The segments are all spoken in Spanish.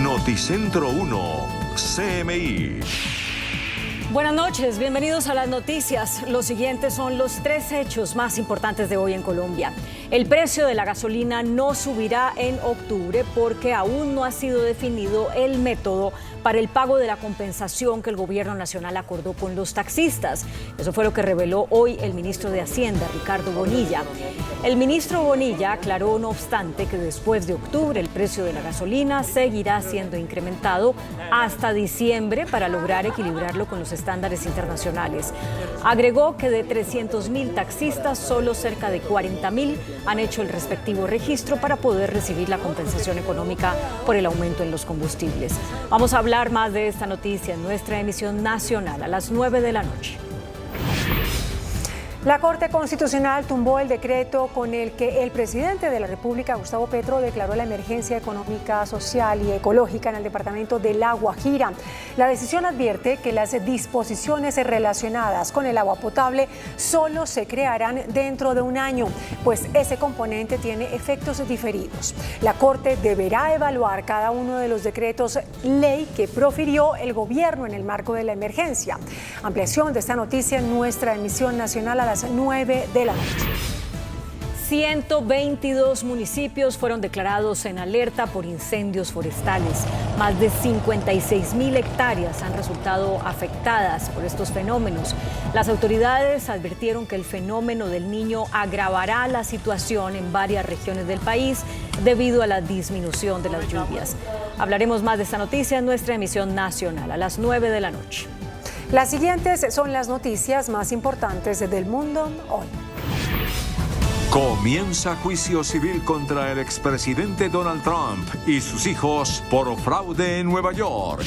Noticentro 1, CMI. Buenas noches, bienvenidos a las noticias. Los siguientes son los 3 hechos más importantes de hoy en Colombia. El precio de la gasolina no subirá en octubre porque aún no ha sido definido el método para el pago de la compensación que el gobierno nacional acordó con los taxistas. Eso fue lo que reveló hoy el ministro de Hacienda, Ricardo Bonilla. El ministro Bonilla aclaró, no obstante, que después de octubre el precio de la gasolina seguirá siendo incrementado hasta diciembre para lograr equilibrarlo con los estándares internacionales. Agregó que de 300.000 taxistas, solo cerca de 40.000 han hecho el respectivo registro para poder recibir la compensación económica por el aumento en los combustibles. Vamos a hablar más de esta noticia en nuestra emisión nacional a las 9 de la noche. La Corte Constitucional tumbó el decreto con el que el presidente de la República, Gustavo Petro, declaró la emergencia económica, social y ecológica en el departamento de La Guajira. La decisión advierte que las disposiciones relacionadas con el agua potable solo se crearán dentro de un año, pues ese componente tiene efectos diferidos. La Corte deberá evaluar cada uno de los decretos ley que profirió el gobierno en el marco de la emergencia. Ampliación de esta noticia en nuestra emisión nacional a las 9 de la noche. 122 municipios fueron declarados en alerta por incendios forestales. Más de 56.000 hectáreas han resultado afectadas por estos fenómenos. Las autoridades advirtieron que el fenómeno del Niño agravará la situación en varias regiones del país debido a la disminución de las lluvias. Hablaremos más de esta noticia en nuestra emisión nacional a las 9 de la noche. Las siguientes son las noticias más importantes del mundo hoy. Comienza juicio civil contra el expresidente Donald Trump y sus hijos por fraude en Nueva York.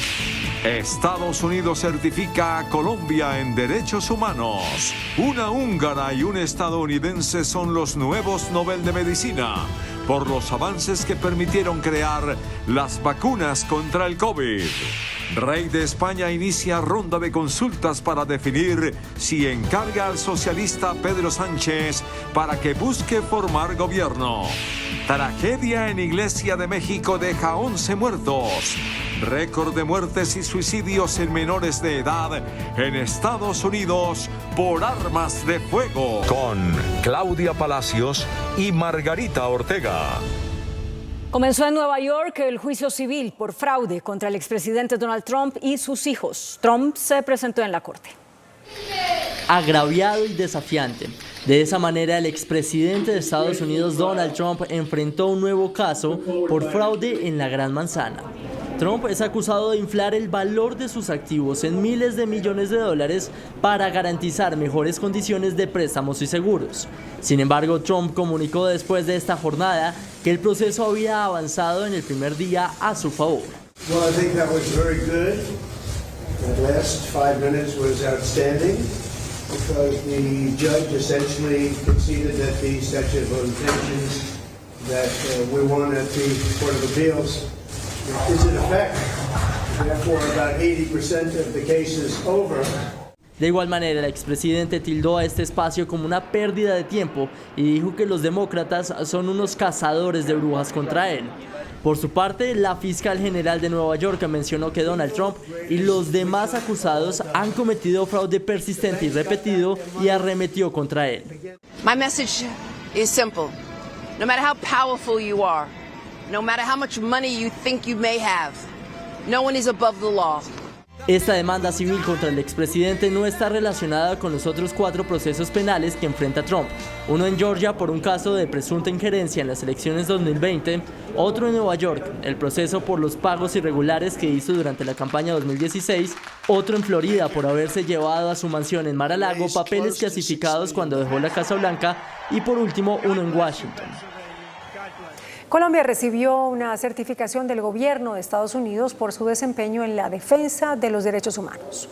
Estados Unidos certifica a Colombia en derechos humanos. Una húngara y un estadounidense son los nuevos Nobel de Medicina por los avances que permitieron crear las vacunas contra el COVID. Rey de España inicia ronda de consultas para definir si encarga al socialista Pedro Sánchez para que busque formar gobierno. Tragedia en Iglesia de México deja 11 muertos. Récord de muertes y suicidios en menores de edad en Estados Unidos por armas de fuego. Con Claudia Palacios y Margarita Ortega. Comenzó en Nueva York el juicio civil por fraude contra el expresidente Donald Trump y sus hijos. Trump se presentó en la corte. Agraviado y desafiante. De esa manera, el expresidente de Estados Unidos, Donald Trump, enfrentó un nuevo caso por fraude en la Gran Manzana. Trump es acusado de inflar el valor de sus activos en miles de millones de dólares para garantizar mejores condiciones de préstamos y seguros. Sin embargo, Trump comunicó después de esta jornada que el proceso había avanzado en el primer día a su favor. Well, I think that was very good. The last 5 minutes was outstanding because the judge essentially conceded that the statute of limitations that we won at the Court of Appeals is in effect. Therefore, about 80% of the case is over. De igual manera, el expresidente tildó a este espacio como una pérdida de tiempo y dijo que los demócratas son unos cazadores de brujas contra él. Por su parte, la fiscal general de Nueva York mencionó que Donald Trump y los demás acusados han cometido fraude persistente y repetido y arremetió contra él. My message is simple. No matter how powerful you are, no matter how much money you think you may have, no one is above the law. Esta demanda civil contra el expresidente no está relacionada con los otros 4 procesos penales que enfrenta Trump. Uno en Georgia por un caso de presunta injerencia en las elecciones 2020, otro en Nueva York, el proceso por los pagos irregulares que hizo durante la campaña 2016, otro en Florida por haberse llevado a su mansión en Mar-a-Lago papeles clasificados cuando dejó la Casa Blanca y por último uno en Washington. Colombia recibió una certificación del gobierno de Estados Unidos por su desempeño en la defensa de los derechos humanos.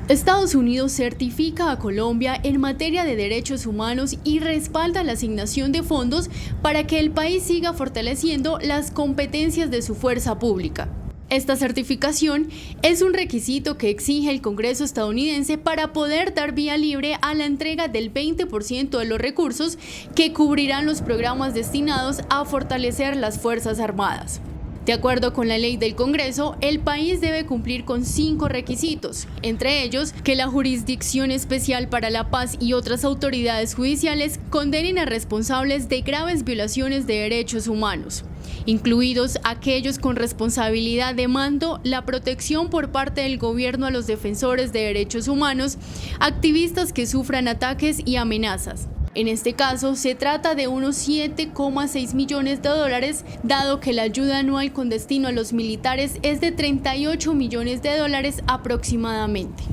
Estados Unidos certifica a Colombia en materia de derechos humanos y respalda la asignación de fondos para que el país siga fortaleciendo las competencias de su fuerza pública. Esta certificación es un requisito que exige el Congreso estadounidense para poder dar vía libre a la entrega del 20% de los recursos que cubrirán los programas destinados a fortalecer las Fuerzas Armadas. De acuerdo con la ley del Congreso, el país debe cumplir con 5 requisitos, entre ellos que la Jurisdicción Especial para la Paz y otras autoridades judiciales condenen a responsables de graves violaciones de derechos humanos, incluidos aquellos con responsabilidad de mando, la protección por parte del gobierno a los defensores de derechos humanos, activistas que sufran ataques y amenazas. En este caso, se trata de unos 7,6 millones de dólares, dado que la ayuda anual con destino a los militares es de 38 millones de dólares aproximadamente.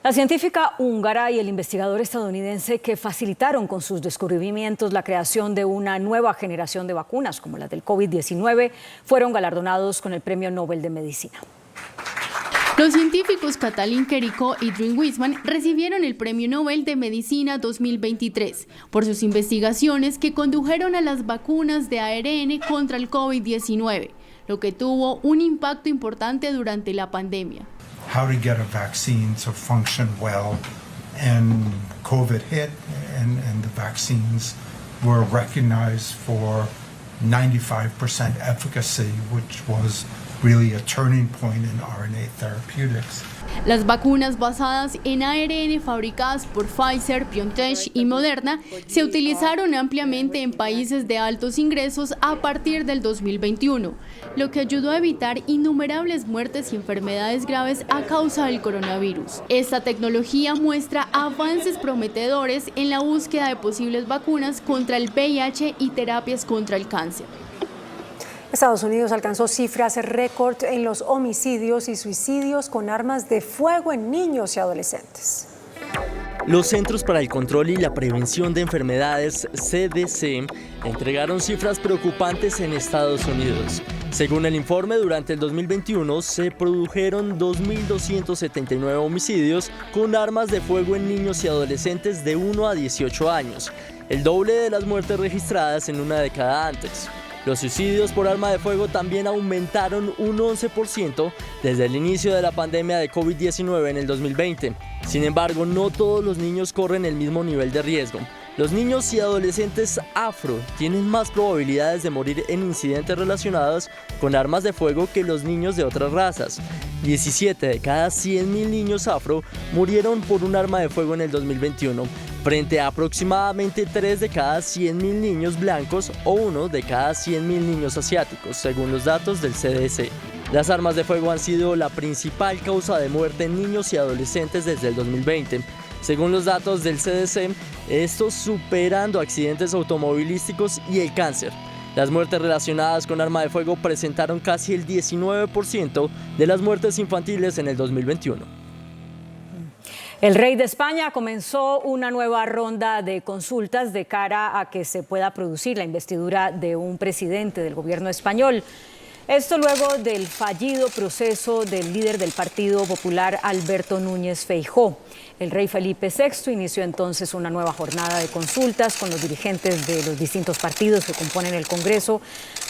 La científica húngara y el investigador estadounidense que facilitaron con sus descubrimientos la creación de una nueva generación de vacunas, como la del COVID-19, fueron galardonados con el Premio Nobel de Medicina. Los científicos Katalin Karikó y Drew Weissman recibieron el Premio Nobel de Medicina 2023 por sus investigaciones que condujeron a las vacunas de ARN contra el COVID-19, lo que tuvo un impacto importante durante la pandemia. How to get a vaccine to function well, and COVID hit, and the vaccines were recognized for 95% efficacy, which was really a turning point in RNA therapeutics. Las vacunas basadas en ARN fabricadas por Pfizer, BioNTech y Moderna se utilizaron ampliamente en países de altos ingresos a partir del 2021, lo que ayudó a evitar innumerables muertes y enfermedades graves a causa del coronavirus. Esta tecnología muestra avances prometedores en la búsqueda de posibles vacunas contra el VIH y terapias contra el cáncer. Estados Unidos alcanzó cifras récord en los homicidios y suicidios con armas de fuego en niños y adolescentes. Los Centros para el Control y la Prevención de Enfermedades, CDC, entregaron cifras preocupantes en Estados Unidos. Según el informe, durante el 2021 se produjeron 2.279 homicidios con armas de fuego en niños y adolescentes de 1 a 18 años, el doble de las muertes registradas en una década antes. Los suicidios por arma de fuego también aumentaron un 11% desde el inicio de la pandemia de COVID-19 en el 2020. Sin embargo, no todos los niños corren el mismo nivel de riesgo. Los niños y adolescentes afro tienen más probabilidades de morir en incidentes relacionados con armas de fuego que los niños de otras razas. 17 de cada 100.000 niños afro murieron por un arma de fuego en el 2021, frente a aproximadamente 3 de cada 100.000 niños blancos o 1 de cada 100.000 niños asiáticos, según los datos del CDC. Las armas de fuego han sido la principal causa de muerte en niños y adolescentes desde el 2020. Según los datos del CDC, estos superando accidentes automovilísticos y el cáncer. Las muertes relacionadas con arma de fuego presentaron casi el 19% de las muertes infantiles en el 2021. El rey de España comenzó una nueva ronda de consultas de cara a que se pueda producir la investidura de un presidente del gobierno español. Esto luego del fallido proceso del líder del Partido Popular, Alberto Núñez Feijóo. El rey Felipe VI inició entonces una nueva jornada de consultas con los dirigentes de los distintos partidos que componen el Congreso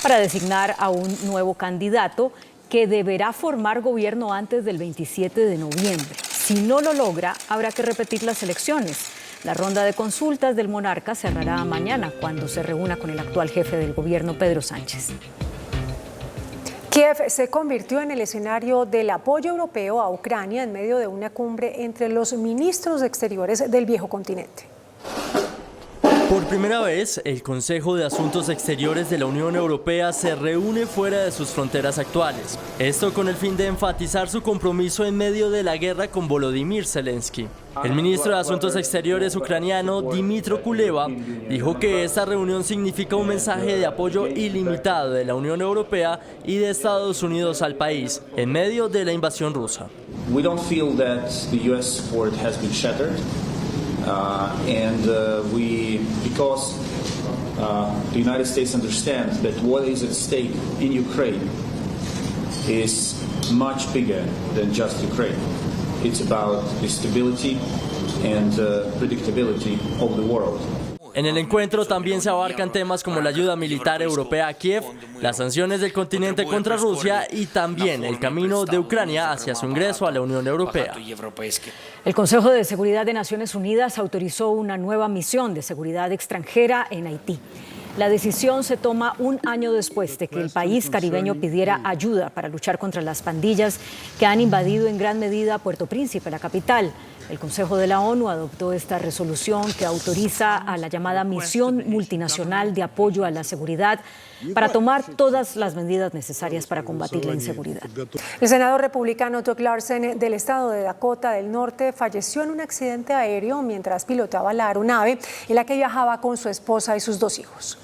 para designar a un nuevo candidato que deberá formar gobierno antes del 27 de noviembre. Si no lo logra, habrá que repetir las elecciones. La ronda de consultas del monarca cerrará mañana cuando se reúna con el actual jefe del gobierno, Pedro Sánchez. Kiev se convirtió en el escenario del apoyo europeo a Ucrania en medio de una cumbre entre los ministros de Exteriores del viejo continente. Por primera vez, el Consejo de Asuntos Exteriores de la Unión Europea se reúne fuera de sus fronteras actuales. Esto con el fin de enfatizar su compromiso en medio de la guerra con Volodymyr Zelensky. El ministro de Asuntos Exteriores ucraniano, Dmytro Kuleba, dijo que esta reunión significa un mensaje de apoyo ilimitado de la Unión Europea y de Estados Unidos al país en medio de la invasión rusa. We don't feel that the US support has been shattered. Because the United States understands that what is at stake in Ukraine is much bigger than just Ukraine. It's about the stability and predictability of the world. En el encuentro también se abarcan temas como la ayuda militar europea a Kiev, las sanciones del continente contra Rusia y también el camino de Ucrania hacia su ingreso a la Unión Europea. El Consejo de Seguridad de Naciones Unidas autorizó una nueva misión de seguridad extranjera en Haití. La decisión se toma un año después de que el país caribeño pidiera ayuda para luchar contra las pandillas que han invadido en gran medida Puerto Príncipe, la capital. El Consejo de la ONU adoptó esta resolución que autoriza a la llamada Misión Multinacional de Apoyo a la Seguridad para tomar todas las medidas necesarias para combatir la inseguridad. El senador republicano Doug Larsen del estado de Dakota del Norte falleció en un accidente aéreo mientras pilotaba la aeronave en la que viajaba con su esposa y sus 2 hijos.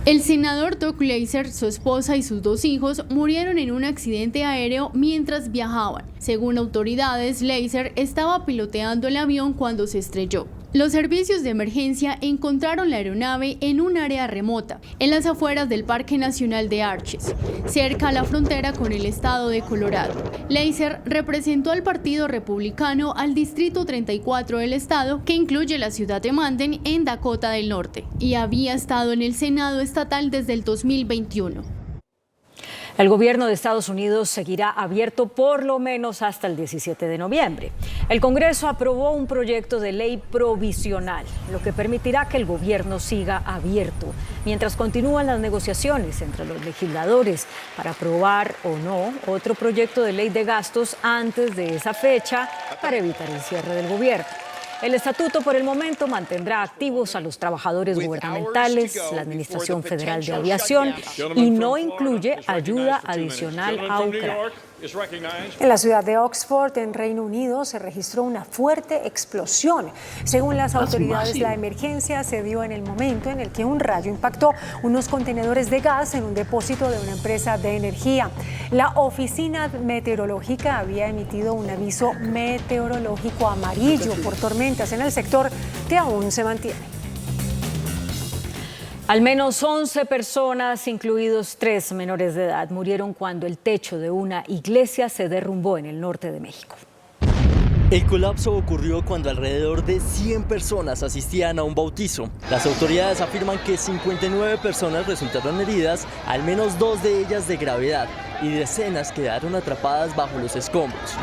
El senador Doug Laser, su esposa y sus 2 hijos murieron en un accidente aéreo mientras viajaban. Según autoridades, Laser estaba piloteando el avión cuando se estrelló. Los servicios de emergencia encontraron la aeronave en un área remota, en las afueras del Parque Nacional de Arches, cerca a la frontera con el estado de Colorado. Laser representó al Partido Republicano al Distrito 34 del estado, que incluye la ciudad de Mandan, en Dakota del Norte, y había estado en el Senado estatal desde el 2021. El gobierno de Estados Unidos seguirá abierto por lo menos hasta el 17 de noviembre. El Congreso aprobó un proyecto de ley provisional, lo que permitirá que el gobierno siga abierto mientras continúan las negociaciones entre los legisladores para aprobar o no otro proyecto de ley de gastos antes de esa fecha para evitar el cierre del gobierno. El estatuto por el momento mantendrá activos a los trabajadores gubernamentales, la Administración Federal de Aviación y no incluye ayuda adicional a Ucrania. En la ciudad de Oxford, en Reino Unido, se registró una fuerte explosión. Según las autoridades, la emergencia se dio en el momento en el que un rayo impactó unos contenedores de gas en un depósito de una empresa de energía. La oficina meteorológica había emitido un aviso meteorológico amarillo por tormentas en el sector que aún se mantiene. Al menos 11 personas, incluidos 3 menores de edad, murieron cuando el techo de una iglesia se derrumbó en el norte de México. El colapso ocurrió cuando alrededor de 100 personas asistían a un bautizo. Las autoridades afirman que 59 personas resultaron heridas, al menos 2 de ellas de gravedad, y decenas quedaron atrapadas bajo los escombros.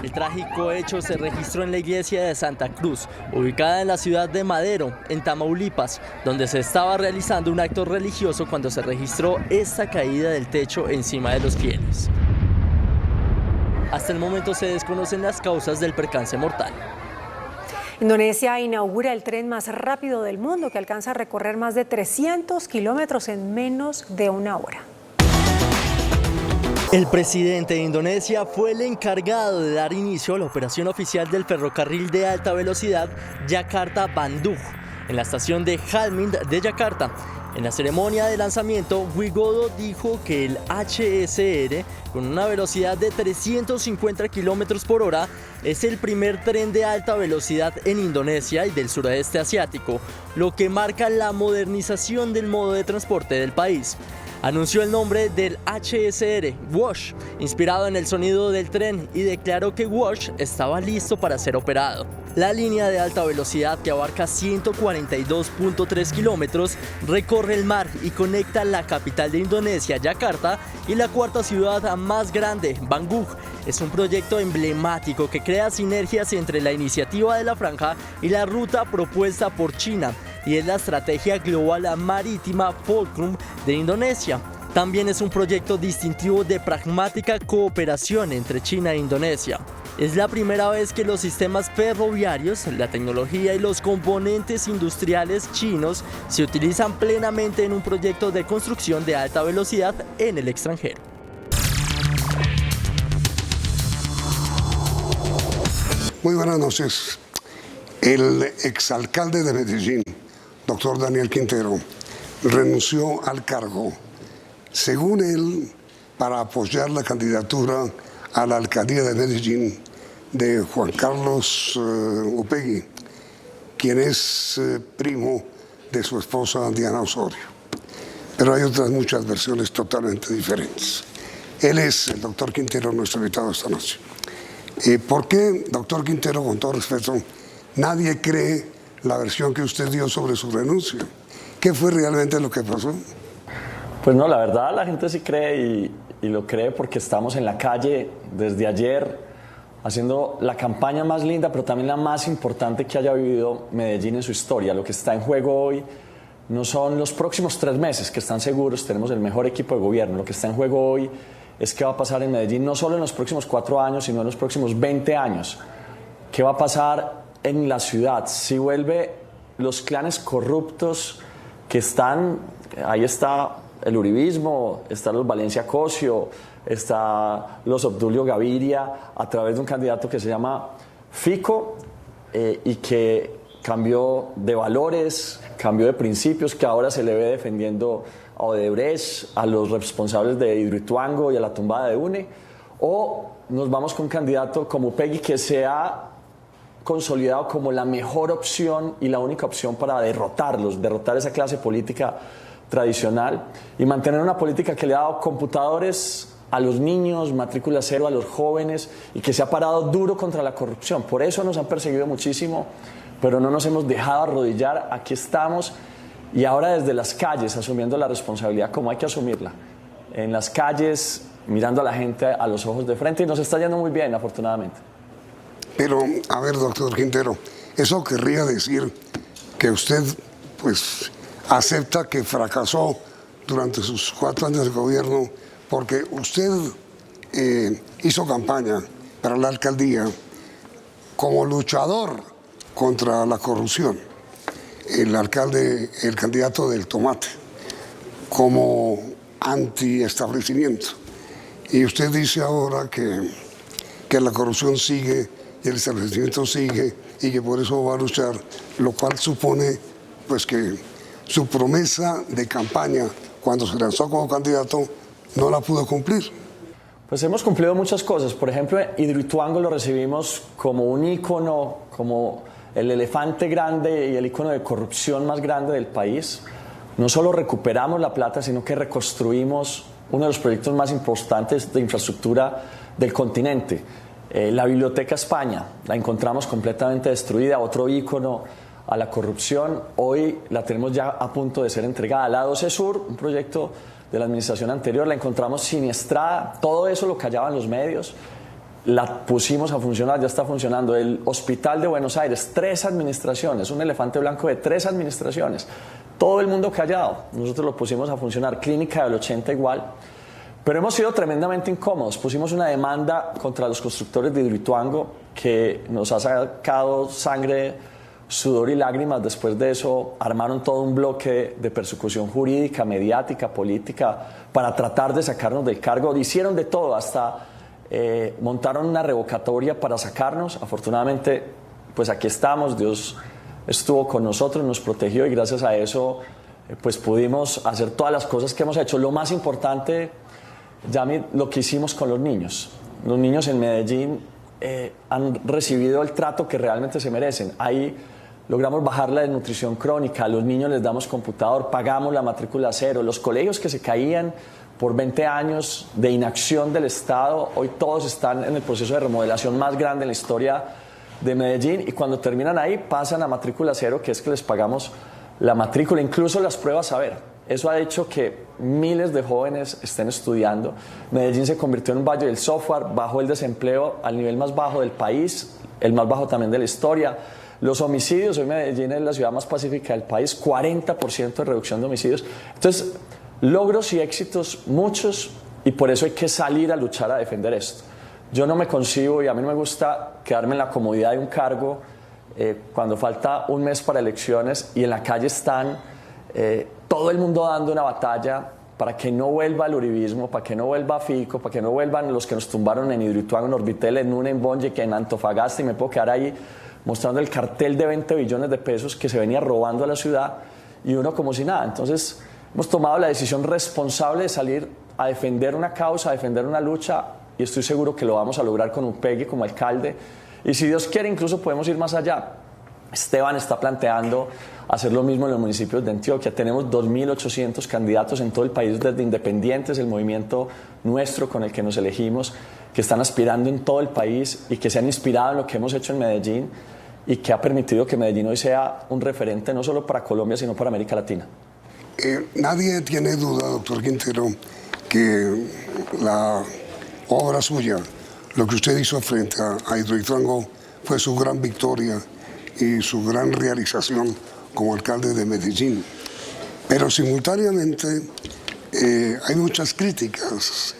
El trágico hecho se registró en la iglesia de Santa Cruz, ubicada en la ciudad de Madero, en Tamaulipas, donde se estaba realizando un acto religioso cuando se registró esta caída del techo encima de los fieles. Hasta el momento se desconocen las causas del percance mortal. Indonesia inaugura el tren más rápido del mundo, que alcanza a recorrer más de 300 kilómetros en menos de una hora. El presidente de Indonesia fue el encargado de dar inicio a la operación oficial del ferrocarril de alta velocidad Yakarta-Bandung, en la estación de Halim de Yakarta. En la ceremonia de lanzamiento, Widodo dijo que el HSR, con una velocidad de 350 kilómetros por hora, es el primer tren de alta velocidad en Indonesia y del suroeste asiático, lo que marca la modernización del modo de transporte del país. Anunció el nombre del HSR, Wush, inspirado en el sonido del tren, y declaró que Wush estaba listo para ser operado. La línea de alta velocidad, que abarca 142.3 kilómetros, recorre el mar y conecta la capital de Indonesia, Yakarta, y la cuarta ciudad más grande, Bandung. Es un proyecto emblemático que crea sinergias entre la iniciativa de la franja y la ruta propuesta por China, y es la estrategia global marítima Fulcrum de Indonesia. También es un proyecto distintivo de pragmática cooperación entre China e Indonesia. Es la primera vez que los sistemas ferroviarios, la tecnología y los componentes industriales chinos se utilizan plenamente en un proyecto de construcción de alta velocidad en el extranjero. Muy buenas noches. El exalcalde de Medellín, doctor Daniel Quintero, renunció al cargo, según él, para apoyar la candidatura a la alcaldía de Medellín de Juan Carlos Upegui, quien es primo de su esposa Diana Osorio. Pero hay otras muchas versiones totalmente diferentes. Él es el doctor Quintero, nuestro invitado esta noche. ¿Por qué, doctor Quintero, con todo respeto, nadie cree la versión que usted dio sobre su renuncia? ¿Qué fue realmente lo que pasó? Pues no, la verdad la gente sí cree y lo cree porque estamos en la calle desde ayer haciendo la campaña más linda, pero también la más importante que haya vivido Medellín en su historia. Lo que está en juego hoy no son los próximos 3 meses, que están seguros, tenemos el mejor equipo de gobierno. Lo que está en juego hoy es qué va a pasar en Medellín, no solo en los próximos 4 años, sino en los próximos 20 años. ¿Qué va a pasar en la ciudad? Si vuelve los clanes corruptos que están, ahí está el uribismo, están los Valencia Cosio, está los Obdulio Gaviria, a través de un candidato que se llama Fico y que cambió de valores, cambió de principios, que ahora se le ve defendiendo a Odebrecht, a los responsables de Hidroituango y a la tumbada de UNE, o nos vamos con un candidato como Upegui, que se ha consolidado como la mejor opción y la única opción para derrotar esa clase política tradicional y mantener una política que le ha dado computadores a los niños, matrícula cero a los jóvenes y que se ha parado duro contra la corrupción. Por eso nos han perseguido muchísimo, pero no nos hemos dejado arrodillar. Aquí estamos y ahora desde las calles asumiendo la responsabilidad como hay que asumirla. En las calles, mirando a la gente a los ojos de frente, y nos está yendo muy bien, afortunadamente. Pero, a ver, doctor Quintero, eso querría decir que usted, pues, acepta que fracasó durante sus 4 años de gobierno porque usted hizo campaña para la alcaldía como luchador contra la corrupción, el candidato del tomate, como antiestablecimiento. Y usted dice ahora que la corrupción sigue y el establecimiento sigue y que por eso va a luchar, lo cual supone pues que su promesa de campaña cuando se lanzó como candidato no la pudo cumplir. Pues hemos cumplido muchas cosas. Por ejemplo, Hidroituango lo recibimos como un ícono, como el elefante grande y el ícono de corrupción más grande del país. No solo recuperamos la plata, sino que reconstruimos uno de los proyectos más importantes de infraestructura del continente. La Biblioteca España la encontramos completamente destruida, otro ícono a la corrupción. Hoy la tenemos ya a punto de ser entregada. La 12 Sur, un proyecto de la administración anterior, la encontramos siniestrada. Todo eso lo callaban los medios. La pusimos a funcionar, ya está funcionando. El Hospital de Buenos Aires, 3 administraciones, un elefante blanco de 3 administraciones. Todo el mundo callado. Nosotros lo pusimos a funcionar. Clínica del 80 igual. Pero hemos sido tremendamente incómodos. Pusimos una demanda contra los constructores de Hidroituango que nos ha sacado sangre, sudor y lágrimas. Después de eso armaron todo un bloque de persecución jurídica, mediática, política para tratar de sacarnos del cargo. Hicieron de todo, hasta montaron una revocatoria para sacarnos. Afortunadamente, pues aquí estamos. Dios estuvo con nosotros, nos protegió y gracias a eso pues pudimos hacer todas las cosas que hemos hecho. Lo más importante, Yami, lo que hicimos con los niños. Los niños en Medellín han recibido el trato que realmente se merecen. Ahí logramos bajar la desnutrición crónica, a los niños les damos computador, pagamos la matrícula cero. Los colegios que se caían por 20 años de inacción del Estado, hoy todos están en el proceso de remodelación más grande en la historia de Medellín y cuando terminan ahí pasan a matrícula cero, que es que les pagamos la matrícula, incluso las pruebas saber. Eso ha hecho que miles de jóvenes estén estudiando. Medellín se convirtió en un valle del software, bajó el desempleo al nivel más bajo del país, el más bajo también de la historia. Los homicidios, hoy Medellín es la ciudad más pacífica del país, 40% de reducción de homicidios. Entonces, logros y éxitos muchos y por eso hay que salir a luchar a defender esto. Yo no me concibo y a mí no me gusta quedarme en la comodidad de un cargo cuando falta un mes para elecciones y en la calle están todo el mundo dando una batalla para que no vuelva el uribismo, para que no vuelva Fico, para que no vuelvan los que nos tumbaron en Hidroituango, en Orbitel, en UNE, en Bonje, que en Antofagasta, y me puedo quedar ahí mostrando el cartel de 20 billones de pesos que se venía robando a la ciudad y uno como si nada. Entonces hemos tomado la decisión responsable de salir a defender una causa, a defender una lucha y estoy seguro que lo vamos a lograr con Upegui como alcalde y si Dios quiere incluso podemos ir más allá. Esteban está planteando hacer lo mismo en los municipios de Antioquia. Tenemos 2.800 candidatos en todo el país desde Independientes, el movimiento nuestro con el que nos elegimos, que están aspirando en todo el país y que se han inspirado en lo que hemos hecho en Medellín y que ha permitido que Medellín hoy sea un referente no solo para Colombia, sino para América Latina. Nadie tiene duda, doctor Quintero, que la obra suya, lo que usted hizo frente a Hidroituango fue su gran victoria y su gran realización como alcalde de Medellín. Pero simultáneamente hay muchas críticas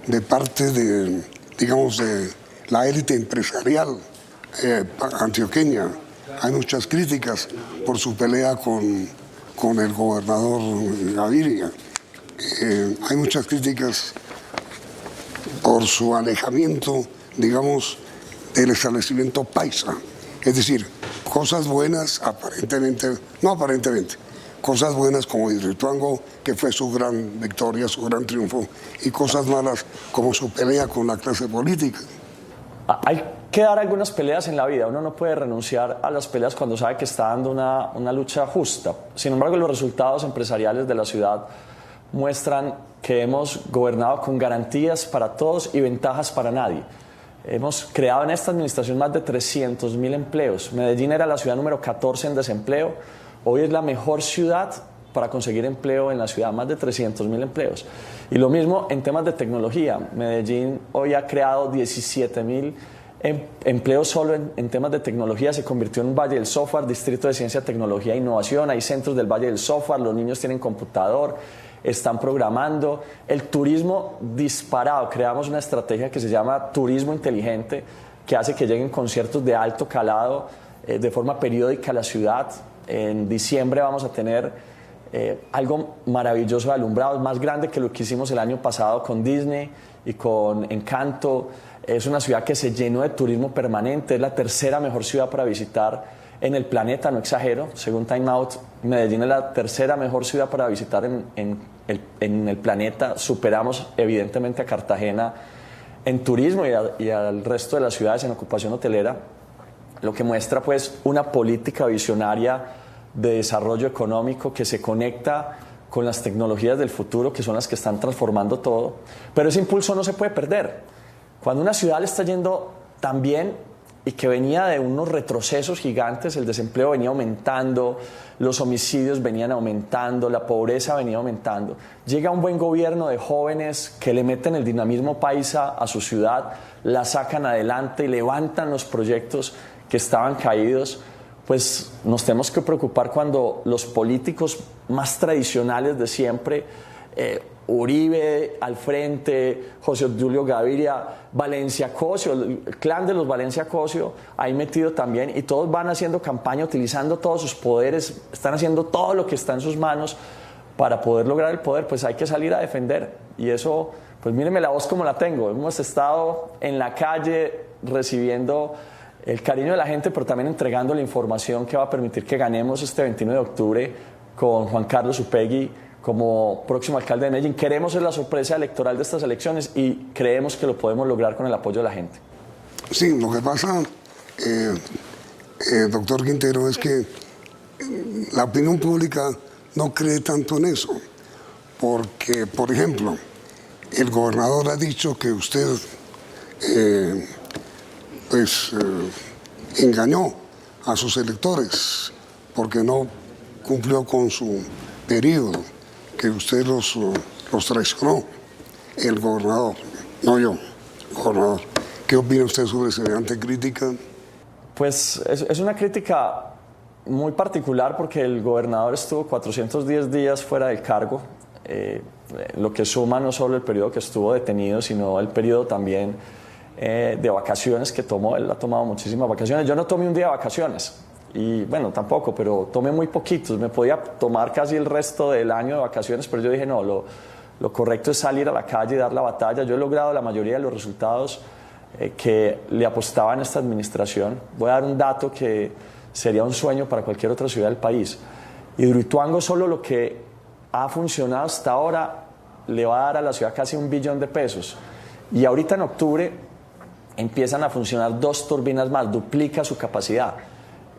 de parte de, digamos, de la élite empresarial antioqueña. Hay muchas críticas por su pelea con el gobernador Gaviria. Hay muchas críticas por su alejamiento, digamos, del establecimiento paisa. Es decir, cosas buenas cosas buenas como Hidroituango, que fue su gran victoria, su gran triunfo, y cosas malas como su pelea con la clase política. Hay que dar algunas peleas en la vida. Uno no puede renunciar a las peleas cuando sabe que está dando una lucha justa. Sin embargo, los resultados empresariales de la ciudad muestran que hemos gobernado con garantías para todos y ventajas para nadie. Hemos creado en esta administración más de 300.000 empleos. Medellín era la ciudad número 14 en desempleo. Hoy es la mejor ciudad para conseguir empleo en la ciudad, más de 300.000 empleos. Y lo mismo en temas de tecnología. Medellín hoy ha creado 17.000 empleos solo en temas de tecnología. Se convirtió en un Valle del Software, distrito de ciencia, tecnología e innovación. Hay centros del Valle del Software, los niños tienen computador, están programando. El turismo disparado. Creamos una estrategia que se llama turismo inteligente, que hace que lleguen conciertos de alto calado de forma periódica a la ciudad. En diciembre vamos a tener algo maravilloso de alumbrados, más grande que lo que hicimos el año pasado con Disney y con Encanto. Es una ciudad que se llenó de turismo permanente, es la tercera mejor ciudad para visitar en el planeta, no exagero. Según Time Out, Medellín es la tercera mejor ciudad para visitar en el planeta. Superamos evidentemente a Cartagena en turismo y al resto de las ciudades en ocupación hotelera, lo que muestra pues una política visionaria de desarrollo económico que se conecta con las tecnologías del futuro, que son las que están transformando todo. Pero ese impulso no se puede perder. Cuando una ciudad le está yendo tan bien y que venía de unos retrocesos gigantes, el desempleo venía aumentando, los homicidios venían aumentando, la pobreza venía aumentando, llega un buen gobierno de jóvenes que le meten el dinamismo paisa a su ciudad, la sacan adelante y levantan los proyectos que estaban caídos, pues nos tenemos que preocupar cuando los políticos más tradicionales de siempre, Uribe al frente, José Obdulio Gaviria, Valencia Cosio, el clan de los Valencia Cosio, ahí metido también, y todos van haciendo campaña, utilizando todos sus poderes, están haciendo todo lo que está en sus manos para poder lograr el poder. Pues hay que salir a defender, y eso, pues mírenme la voz como la tengo. Hemos estado en la calle recibiendo el cariño de la gente, pero también entregando la información que va a permitir que ganemos este 21 de octubre con Juan Carlos Upegui como próximo alcalde de Medellín. Queremos ser la sorpresa electoral de estas elecciones y creemos que lo podemos lograr con el apoyo de la gente. Sí, lo que pasa, doctor Quintero, es que la opinión pública no cree tanto en eso, porque, por ejemplo, el gobernador ha dicho que usted engañó a sus electores porque no cumplió con su periodo, que usted los traicionó. El gobernador, no yo, gobernador. ¿Qué opina usted sobre semejante crítica? Pues es una crítica muy particular porque el gobernador estuvo 410 días fuera del cargo, lo que suma no solo el periodo que estuvo detenido, sino el periodo también de vacaciones que tomó. Él ha tomado muchísimas vacaciones. Yo no tomé un día de vacaciones, y bueno, tampoco, pero tomé muy poquitos. Me podía tomar casi el resto del año de vacaciones, pero yo dije no, lo correcto es salir a la calle y dar la batalla. Yo he logrado la mayoría de los resultados que le apostaba en esta administración. Voy a dar un dato que sería un sueño para cualquier otra ciudad del país. Hidroituango, solo lo que ha funcionado hasta ahora, le va a dar a la ciudad casi $1 billón. Y ahorita en octubre empiezan a funcionar 2 turbinas más, duplica su capacidad.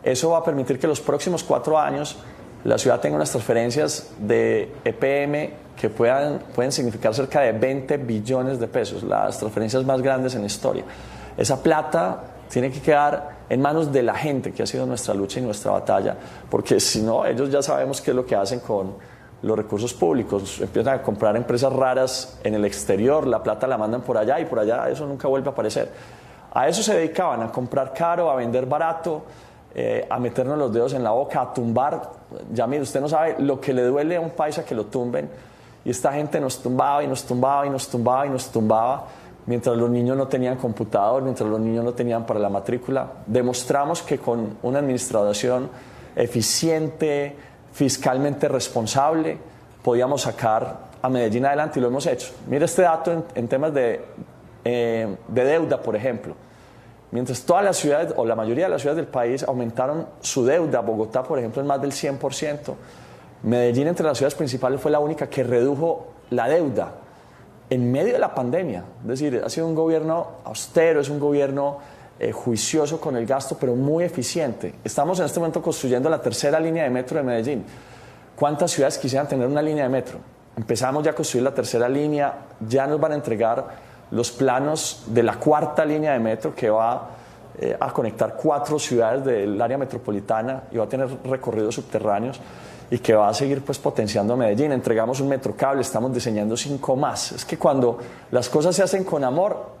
Eso va a permitir que los próximos 4 años la ciudad tenga unas transferencias de EPM que pueden significar cerca de $20 billones, las transferencias más grandes en la historia. Esa plata tiene que quedar en manos de la gente, que ha sido nuestra lucha y nuestra batalla, porque si no, ellos ya sabemos qué es lo que hacen con los recursos públicos, empiezan a comprar empresas raras en el exterior, la plata la mandan por allá y por allá eso nunca vuelve a aparecer. A eso se dedicaban, a comprar caro, a vender barato, a meternos los dedos en la boca, a tumbar. Ya mire, usted no sabe lo que le duele a un país a que lo tumben. Y esta gente nos tumbaba y nos tumbaba y nos tumbaba y nos tumbaba, mientras los niños no tenían computador, mientras los niños no tenían para la matrícula. Demostramos que con una administración eficiente, fiscalmente responsable, podíamos sacar a Medellín adelante y lo hemos hecho. Mire este dato en temas de deuda, por ejemplo. Mientras todas las ciudades, o la mayoría de las ciudades del país, aumentaron su deuda, Bogotá, por ejemplo, en más del 100%, Medellín, entre las ciudades principales, fue la única que redujo la deuda en medio de la pandemia. Es decir, ha sido un gobierno austero, es un gobierno juicioso con el gasto, pero muy eficiente. Estamos en este momento construyendo la tercera línea de metro de Medellín. ¿Cuántas ciudades quisieran tener una línea de metro? Empezamos ya a construir la tercera línea, ya nos van a entregar los planos de la cuarta línea de metro que va a conectar 4 ciudades del área metropolitana y va a tener recorridos subterráneos y que va a seguir pues potenciando a Medellín. Entregamos un metrocable, estamos diseñando 5 más. Es que cuando las cosas se hacen con amor,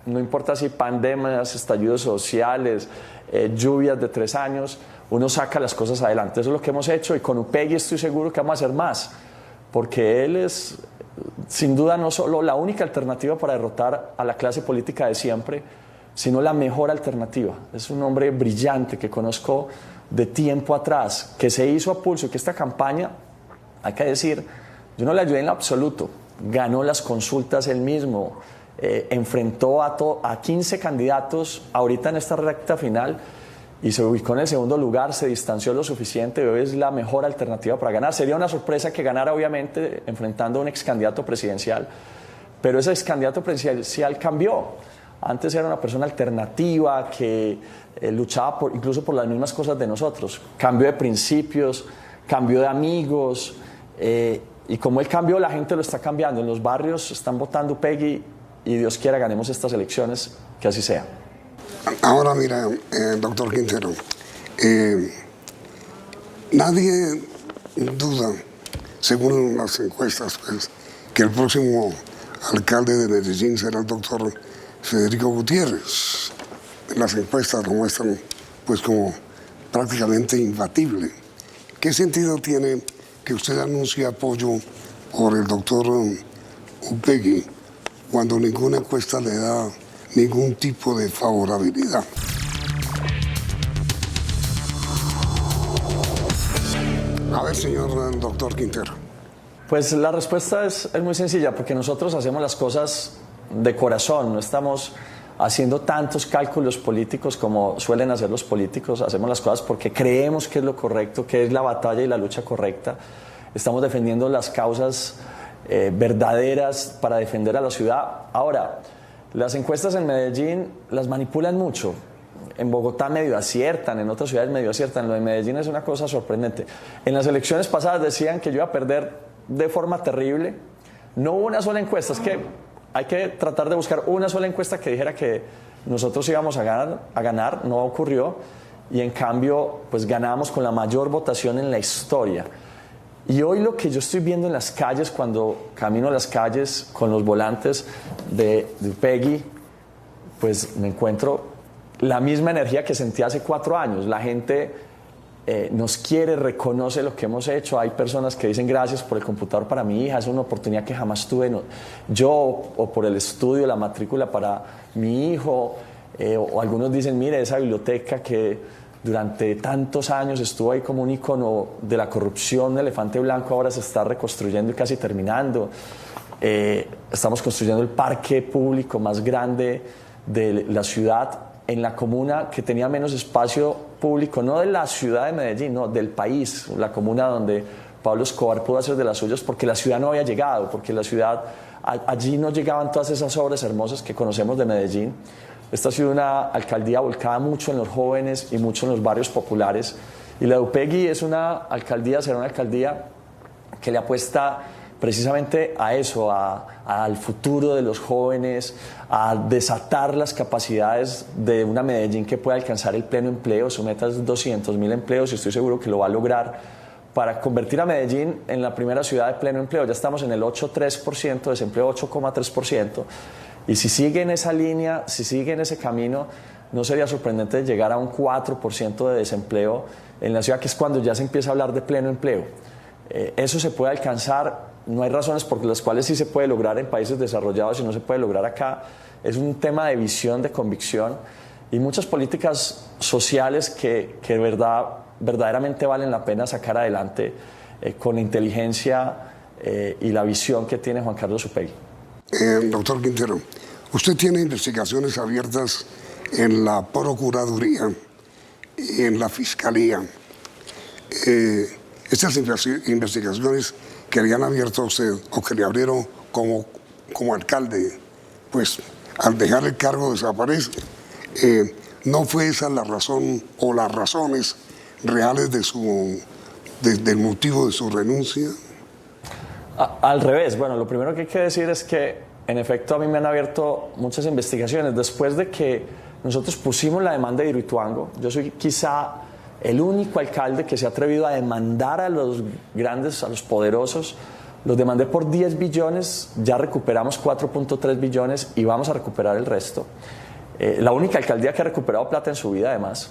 no importa si pandemias, estallidos sociales, lluvias de 3 años, uno saca las cosas adelante. Eso es lo que hemos hecho y con Upegui estoy seguro que vamos a hacer más, porque él es sin duda no solo la única alternativa para derrotar a la clase política de siempre, sino la mejor alternativa. Es un hombre brillante que conozco de tiempo atrás, que se hizo a pulso y que esta campaña, hay que decir, yo no le ayudé en lo absoluto, ganó las consultas él mismo, enfrentó a 15 candidatos ahorita en esta recta final y se ubicó en el segundo lugar, se distanció lo suficiente y hoy es la mejor alternativa para ganar. Sería una sorpresa que ganara, obviamente, enfrentando a un ex candidato presidencial, pero ese ex candidato presidencial cambió. Antes era una persona alternativa que luchaba incluso por las mismas cosas de nosotros. Cambió de principios, cambió de amigos y como él cambió, la gente lo está cambiando. En los barrios están votando Upegui y Dios quiera ganemos estas elecciones, que así sea. Ahora mira, doctor Quintero, nadie duda, según las encuestas, pues, que el próximo alcalde de Medellín será el doctor Federico Gutiérrez. Las encuestas lo muestran pues como prácticamente imbatible. ¿Qué sentido tiene que usted anuncie apoyo por el doctor Upegui cuando ninguna encuesta le da ningún tipo de favorabilidad? A ver, señor doctor Quintero. Pues la respuesta es muy sencilla, porque nosotros hacemos las cosas de corazón, no estamos haciendo tantos cálculos políticos como suelen hacer los políticos, hacemos las cosas porque creemos que es lo correcto, que es la batalla y la lucha correcta. Estamos defendiendo las causas verdaderas para defender a la ciudad. Ahora, las encuestas en Medellín las manipulan mucho. En Bogotá medio aciertan, en otras ciudades medio aciertan. Lo de Medellín es una cosa sorprendente. En las elecciones pasadas decían que yo iba a perder de forma terrible. No hubo una sola encuesta, es que hay que tratar de buscar una sola encuesta que dijera que nosotros íbamos a ganar, no ocurrió, y en cambio pues ganamos con la mayor votación en la historia. Y hoy lo que yo estoy viendo en las calles, cuando camino a las calles con los volantes de Upegui, pues me encuentro la misma energía que sentí hace 4 años. La gente nos quiere, reconoce lo que hemos hecho. Hay personas que dicen gracias por el computador para mi hija, es una oportunidad que jamás tuve yo, o por el estudio, la matrícula para mi hijo, o algunos dicen, mire, esa biblioteca que durante tantos años estuvo ahí como un icono de la corrupción de Elefante Blanco, ahora se está reconstruyendo y casi terminando. Estamos construyendo el parque público más grande de la ciudad, en la comuna que tenía menos espacio público, no de la ciudad de Medellín, no, del país, la comuna donde Pablo Escobar pudo hacer de las suyas, porque la ciudad no había llegado, porque la ciudad, allí no llegaban todas esas obras hermosas que conocemos de Medellín. Esta ha sido una alcaldía volcada mucho en los jóvenes y mucho en los barrios populares, y la de Upegui es una alcaldía, será una alcaldía que le apuesta precisamente a eso, al futuro de los jóvenes, a desatar las capacidades de una Medellín que pueda alcanzar el pleno empleo. Su meta es 200.000 empleos y estoy seguro que lo va a lograr, para convertir a Medellín en la primera ciudad de pleno empleo. Ya estamos en el 8,3%, desempleo 8,3%. Y si sigue en esa línea, si sigue en ese camino, no sería sorprendente llegar a un 4% de desempleo en la ciudad, que es cuando ya se empieza a hablar de pleno empleo. Eso se puede alcanzar, no hay razones por las cuales sí se puede lograr en países desarrollados y no se puede lograr acá. Es un tema de visión, de convicción y muchas políticas sociales que verdaderamente valen la pena sacar adelante con la inteligencia y la visión que tiene Juan Carlos Upegui. Doctor Quintero, usted tiene investigaciones abiertas en la Procuraduría y en la Fiscalía. Estas investigaciones que le han abierto a usted o que le abrieron como alcalde, pues al dejar el cargo desaparece. ¿No fue esa la razón o las razones reales del motivo de su renuncia? Al revés. Bueno, lo primero que hay que decir es que en efecto a mí me han abierto muchas investigaciones. Después de que nosotros pusimos la demanda de Hidroituango, yo soy quizá el único alcalde que se ha atrevido a demandar a los grandes, a los poderosos. Los demandé por 10 billones, ya recuperamos 4.3 billones y vamos a recuperar el resto. La única alcaldía que ha recuperado plata en su vida, además.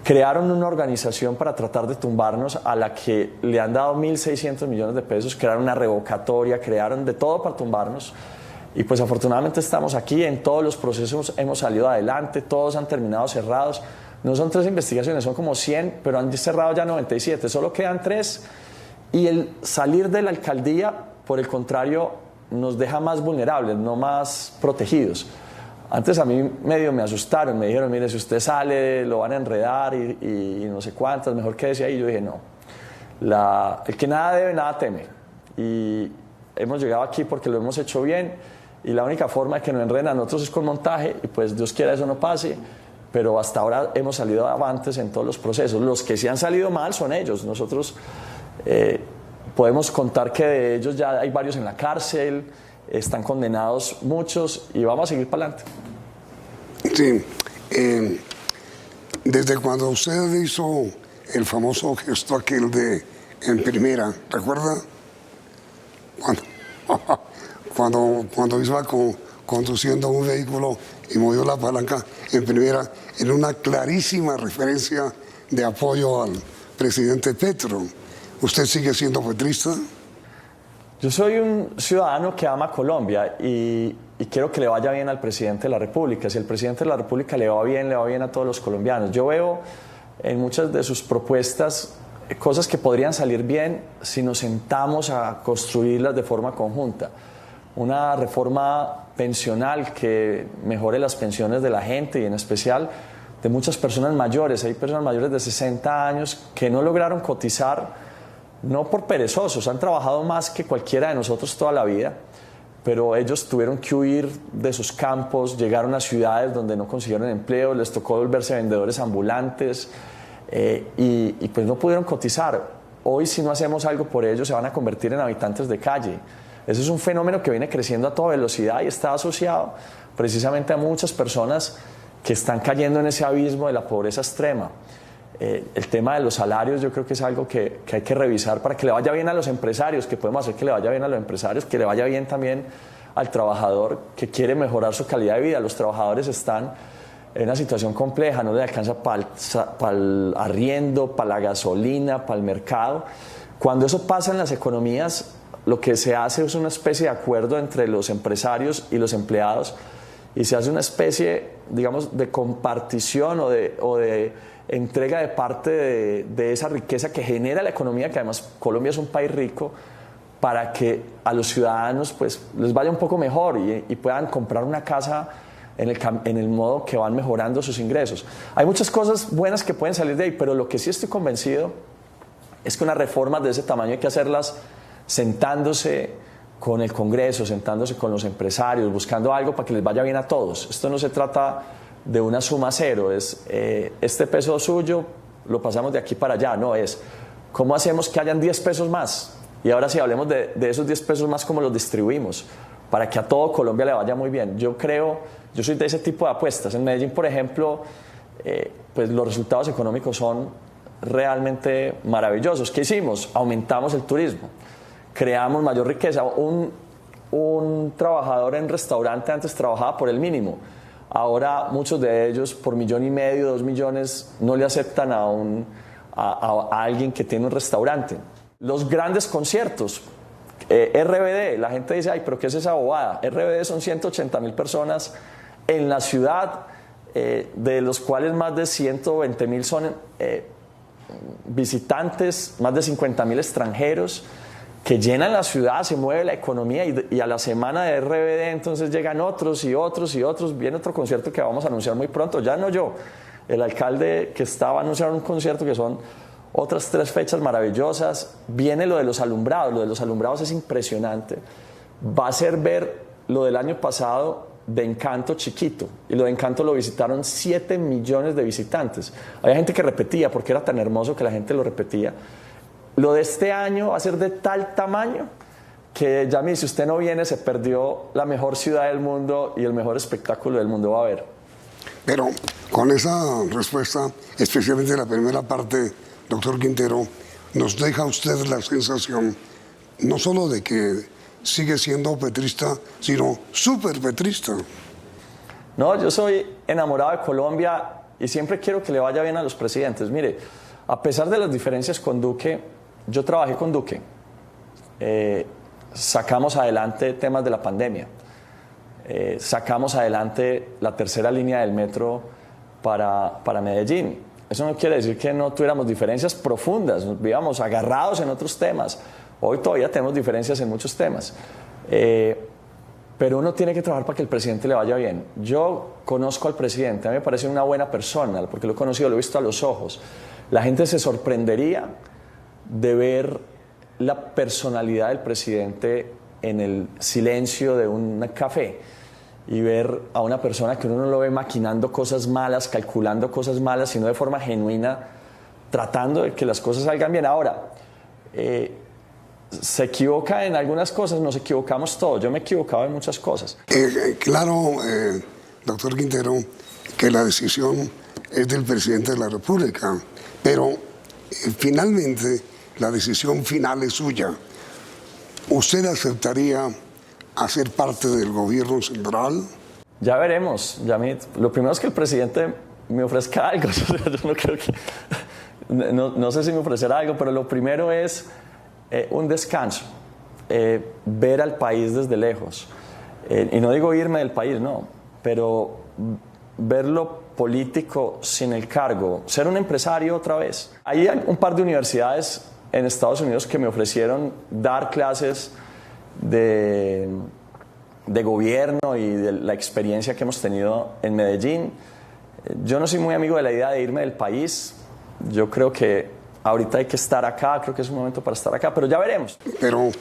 Crearon una organización para tratar de tumbarnos, a la que le han dado 1.600 millones de pesos, crearon una revocatoria, crearon de todo para tumbarnos. Y pues afortunadamente estamos aquí, en todos los procesos hemos salido adelante, todos han terminado cerrados. No son 3 investigaciones, son como 100, pero han cerrado ya 97, solo quedan 3. Y el salir de la alcaldía, por el contrario, nos deja más vulnerables, no más protegidos. Antes a mí medio me asustaron, me dijeron, mire, si usted sale lo van a enredar y no sé cuántas, mejor quédese ahí. Yo dije, no, el que nada debe, nada teme. Y hemos llegado aquí porque lo hemos hecho bien y la única forma de que nos enreden a nosotros es con montaje y pues Dios quiera eso no pase, pero hasta ahora hemos salido avantes en todos los procesos. Los que sí han salido mal son ellos. Nosotros podemos contar que de ellos ya hay varios en la cárcel, están condenados muchos y vamos a seguir para adelante. Sí, desde cuando usted hizo el famoso gesto aquel de en primera, ¿recuerda? Cuando iba conduciendo un vehículo y movió la palanca en primera, en una clarísima referencia de apoyo al presidente Petro. ¿Usted sigue siendo petrista? Yo soy un ciudadano que ama Colombia y quiero que le vaya bien al presidente de la República. Si el presidente de la República le va bien a todos los colombianos. Yo veo en muchas de sus propuestas cosas que podrían salir bien si nos sentamos a construirlas de forma conjunta. Una reforma pensional que mejore las pensiones de la gente y en especial de muchas personas mayores. Hay personas mayores de 60 años que no lograron cotizar, no por perezosos, han trabajado más que cualquiera de nosotros toda la vida, pero ellos tuvieron que huir de sus campos, llegaron a ciudades donde no consiguieron empleo, les tocó volverse vendedores ambulantes y pues no pudieron cotizar. Hoy, si no hacemos algo por ellos, se van a convertir en habitantes de calle. Ese es un fenómeno que viene creciendo a toda velocidad y está asociado precisamente a muchas personas que están cayendo en ese abismo de la pobreza extrema. El tema de los salarios yo creo que es algo que hay que revisar para que le vaya bien a los empresarios, que podemos hacer que le vaya bien a los empresarios, que le vaya bien también al trabajador que quiere mejorar su calidad de vida. Los trabajadores están en una situación compleja, no les alcanza para el arriendo, para la gasolina, para el mercado. Cuando eso pasa en las economías, lo que se hace es una especie de acuerdo entre los empresarios y los empleados y se hace una especie, digamos, de compartición o de entrega de parte de esa riqueza que genera la economía, que además Colombia es un país rico, para que a los ciudadanos pues, les vaya un poco mejor y puedan comprar una casa en el modo que van mejorando sus ingresos. Hay muchas cosas buenas que pueden salir de ahí, pero lo que sí estoy convencido es que unas reformas de ese tamaño hay que hacerlas sentándose con el Congreso, sentándose con los empresarios, buscando algo para que les vaya bien a todos. Esto no se trata de una suma cero, es este peso suyo, lo pasamos de aquí para allá, no, es cómo hacemos que hayan 10 pesos más. Y ahora sí, hablemos de esos 10 pesos más, cómo los distribuimos, para que a todo Colombia le vaya muy bien. Yo soy de ese tipo de apuestas. En Medellín, por ejemplo, pues los resultados económicos son realmente maravillosos. ¿Qué hicimos? Aumentamos el turismo, creamos mayor riqueza. Un trabajador en restaurante antes trabajaba por el mínimo. Ahora muchos de ellos por 1,5 millones, 2 millones no le aceptan a alguien que tiene un restaurante. Los grandes conciertos, RBD, la gente dice, ay, pero ¿qué es esa bobada? RBD son 180,000 personas en la ciudad, de los cuales más de 120,000 son visitantes, más de 50,000 extranjeros que llenan la ciudad, se mueve la economía y a la semana de RBD entonces llegan otros y otros y otros. Viene otro concierto que vamos a anunciar muy pronto, ya no yo, el alcalde que estaba a anunciar un concierto que son otras 3 fechas maravillosas. Viene lo de los alumbrados es impresionante. Va a ser ver lo del año pasado de Encanto chiquito, y lo de Encanto lo visitaron 7 millones de visitantes. Había gente que repetía porque era tan hermoso que la gente lo repetía. Lo de este año va a ser de tal tamaño que ya si usted no viene se perdió la mejor ciudad del mundo y el mejor espectáculo del mundo va a haber. Pero con esa respuesta, especialmente la primera parte, doctor Quintero, nos deja usted la sensación no solo de que sigue siendo petrista, sino súper petrista. No, yo soy enamorado de Colombia y siempre quiero que le vaya bien a los presidentes. Mire, a pesar de las diferencias con Duque, yo trabajé con Duque. Sacamos adelante temas de la pandemia. Sacamos adelante la 3ª línea del metro para Medellín. Eso no quiere decir que no tuviéramos diferencias profundas, nos vivíamos agarrados en otros temas. Hoy todavía tenemos diferencias en muchos temas. Pero uno tiene que trabajar para que el presidente le vaya bien. Yo conozco al presidente, a mí me parece una buena persona, porque lo he conocido, lo he visto a los ojos. La gente se sorprendería de ver la personalidad del presidente en el silencio de un café y ver a una persona que uno no lo ve maquinando cosas malas, calculando cosas malas, sino de forma genuina, tratando de que las cosas salgan bien. Ahora, se equivoca en algunas cosas, nos equivocamos todos. Yo me he equivocado en muchas cosas. Claro, doctor Quintero, que la decisión es del presidente de la República, pero finalmente la decisión final es suya. ¿Usted aceptaría hacer parte del gobierno central? Ya veremos, Yamit. Lo primero es que el presidente me ofrezca algo. Yo no creo que... No sé si me ofrecerá algo, pero lo primero es un descanso, ver al país desde lejos. Y no digo irme del país, no, pero verlo político sin el cargo, ser un empresario otra vez. Hay un par de universidades en Estados Unidos que me ofrecieron dar clases de gobierno y de la experiencia que hemos tenido en Medellín. Yo no soy muy amigo de la idea de irme del país. Yo creo que ahorita hay que estar acá, creo que es un momento para estar acá, pero ya veremos. Pero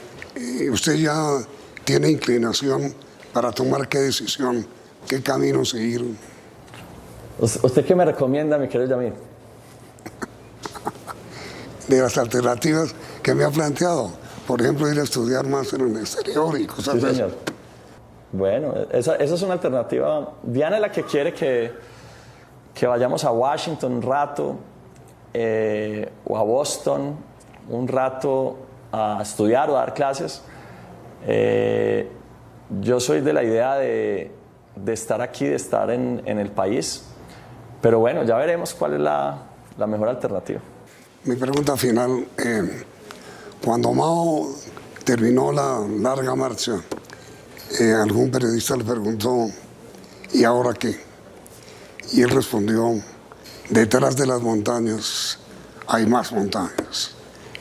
usted ya tiene inclinación para tomar qué decisión, qué camino seguir. ¿Usted qué me recomienda, mi querido Yamil? De las alternativas que me ha planteado, por ejemplo, ir a estudiar más en el exterior y cosas así. Sí, señor. Bueno, esa es una alternativa. Diana es la que quiere que vayamos a Washington un rato, o a Boston un rato a estudiar o a dar clases. Yo soy de la idea de estar aquí, de estar en el país, pero bueno, ya veremos cuál es la mejor alternativa. Mi pregunta final, cuando Mao terminó la larga marcha, algún periodista le preguntó, ¿y ahora qué? Y él respondió, detrás de las montañas hay más montañas.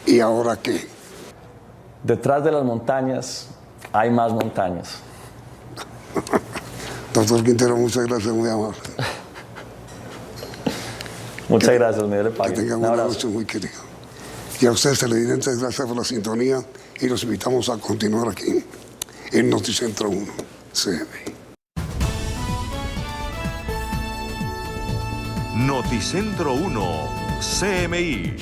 ¿Y ahora qué? Detrás de las montañas hay más montañas. Doctor Quintero, muchas gracias, muy amable. Muchas gracias, Miguel Epague. Que tengan una noche muy querida. Y a ustedes, televidentes, gracias por la sintonía y los invitamos a continuar aquí en Noticentro 1, CMI. Noticentro 1, CMI.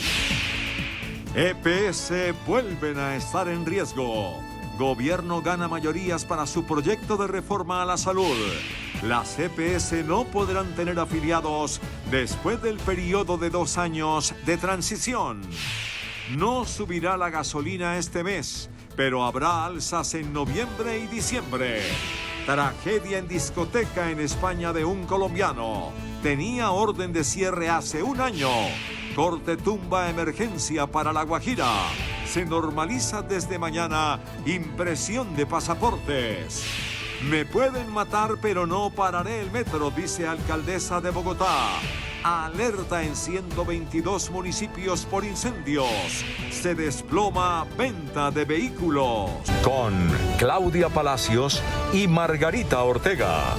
EPS vuelven a estar en riesgo. Gobierno gana mayorías para su proyecto de reforma a la salud. Las EPS no podrán tener afiliados después del periodo de 2 años de transición. No subirá la gasolina este mes, pero habrá alzas en noviembre y diciembre. Tragedia en discoteca en España de un colombiano. Tenía orden de cierre hace 1 año. Corte tumba emergencia para La Guajira. Se normaliza desde mañana impresión de pasaportes. Me pueden matar, pero no pararé el metro, dice alcaldesa de Bogotá. Alerta en 122 municipios por incendios. Se desploma venta de vehículos. Con Claudia Palacios y Margarita Ortega.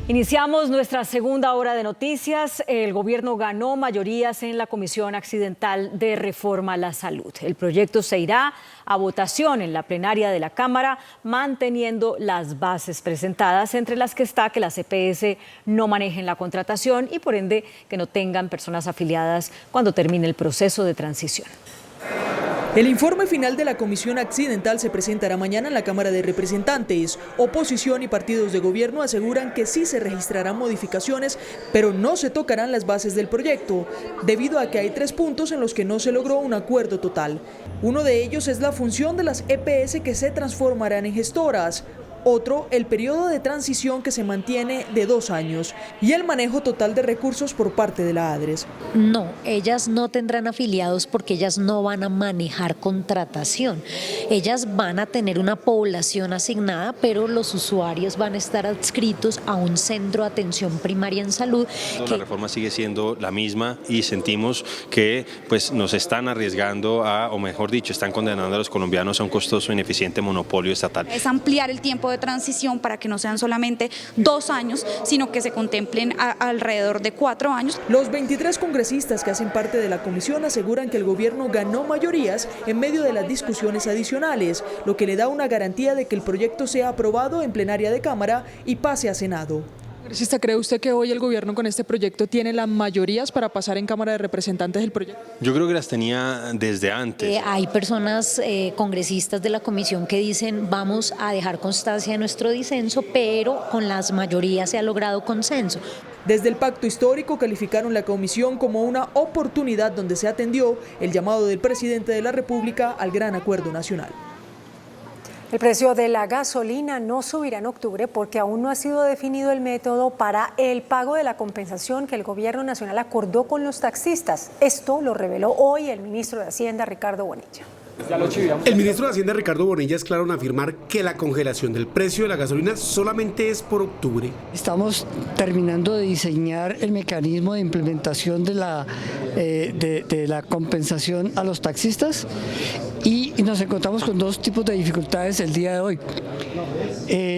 Iniciamos nuestra segunda hora de noticias. El gobierno ganó mayorías en la Comisión Accidental de Reforma a la Salud. El proyecto se irá a votación en la plenaria de la Cámara, manteniendo las bases presentadas, entre las que está que las EPS no manejen la contratación y por ende que no tengan personas afiliadas cuando termine el proceso de transición. El informe final de la Comisión Accidental se presentará mañana en la Cámara de Representantes. Oposición y partidos de gobierno aseguran que sí se registrarán modificaciones, pero no se tocarán las bases del proyecto, debido a que hay 3 puntos en los que no se logró un acuerdo total. Uno de ellos es la función de las EPS que se transformarán en gestoras. Otro, el periodo de transición que se mantiene de 2 años y el manejo total de recursos por parte de la ADRES. No, ellas no tendrán afiliados porque ellas no van a manejar contratación. Ellas van a tener una población asignada, pero los usuarios van a estar adscritos a un centro de atención primaria en salud. La reforma sigue siendo la misma y sentimos que nos están arriesgando o mejor dicho, están condenando a los colombianos a un costoso e ineficiente monopolio estatal. Es ampliar el tiempo de transición para que no sean solamente 2 años, sino que se contemplen alrededor de 4 años. Los 23 congresistas que hacen parte de la comisión aseguran que el gobierno ganó mayorías en medio de las discusiones adicionales, lo que le da una garantía de que el proyecto sea aprobado en plenaria de Cámara y pase a Senado. Congresista, ¿cree usted que hoy el gobierno con este proyecto tiene las mayorías para pasar en Cámara de Representantes el proyecto? Yo creo que las tenía desde antes. Hay personas congresistas de la comisión que dicen vamos a dejar constancia de nuestro disenso, pero con las mayorías se ha logrado consenso. Desde el pacto histórico calificaron la comisión como una oportunidad donde se atendió el llamado del presidente de la República al gran acuerdo nacional. El precio de la gasolina no subirá en octubre porque aún no ha sido definido el método para el pago de la compensación que el gobierno nacional acordó con los taxistas. Esto lo reveló hoy el ministro de Hacienda, Ricardo Bonilla. El ministro de Hacienda, Ricardo Bonilla, es claro en afirmar que la congelación del precio de la gasolina solamente es por octubre. Estamos terminando de diseñar el mecanismo de implementación de la compensación a los taxistas y nos encontramos con 2 tipos de dificultades el día de hoy.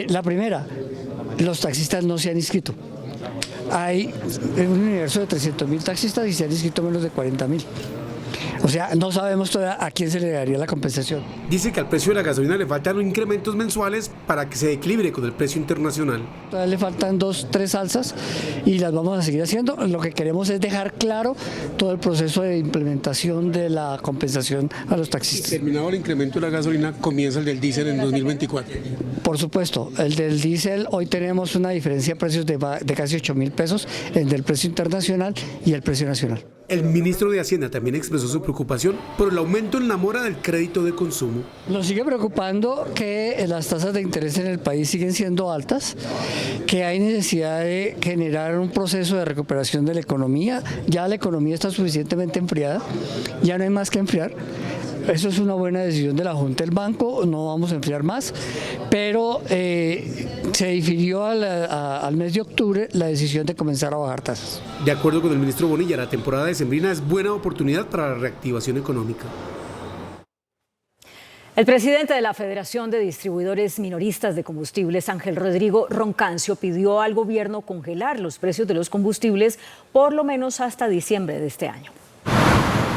La primera, los taxistas no se han inscrito. Hay un universo de 300.000 taxistas y se han inscrito menos de 40.000. O sea, no sabemos todavía a quién se le daría la compensación. Dice que al precio de la gasolina le faltan incrementos mensuales para que se equilibre con el precio internacional. Todavía le faltan 2-3 alzas y las vamos a seguir haciendo. Lo que queremos es dejar claro todo el proceso de implementación de la compensación a los taxistas. Terminado el incremento de la gasolina, comienza el del diésel en 2024. Por supuesto, el del diésel, hoy tenemos una diferencia de precios de casi 8.000 pesos entre el precio internacional y el precio nacional. El ministro de Hacienda también expresó su preocupación por el aumento en la mora del crédito de consumo. Nos sigue preocupando que las tasas de interés en el país siguen siendo altas, que hay necesidad de generar un proceso de recuperación de la economía. Ya la economía está suficientemente enfriada, ya no hay más que enfriar. Eso es una buena decisión de la Junta del Banco, no vamos a enfriar más, pero se difirió al mes de octubre la decisión de comenzar a bajar tasas. De acuerdo con el ministro Bonilla, la temporada decembrina es buena oportunidad para la reactivación económica. El presidente de la Federación de Distribuidores Minoristas de Combustibles, Ángel Rodrigo Roncancio, pidió al gobierno congelar los precios de los combustibles por lo menos hasta diciembre de este año.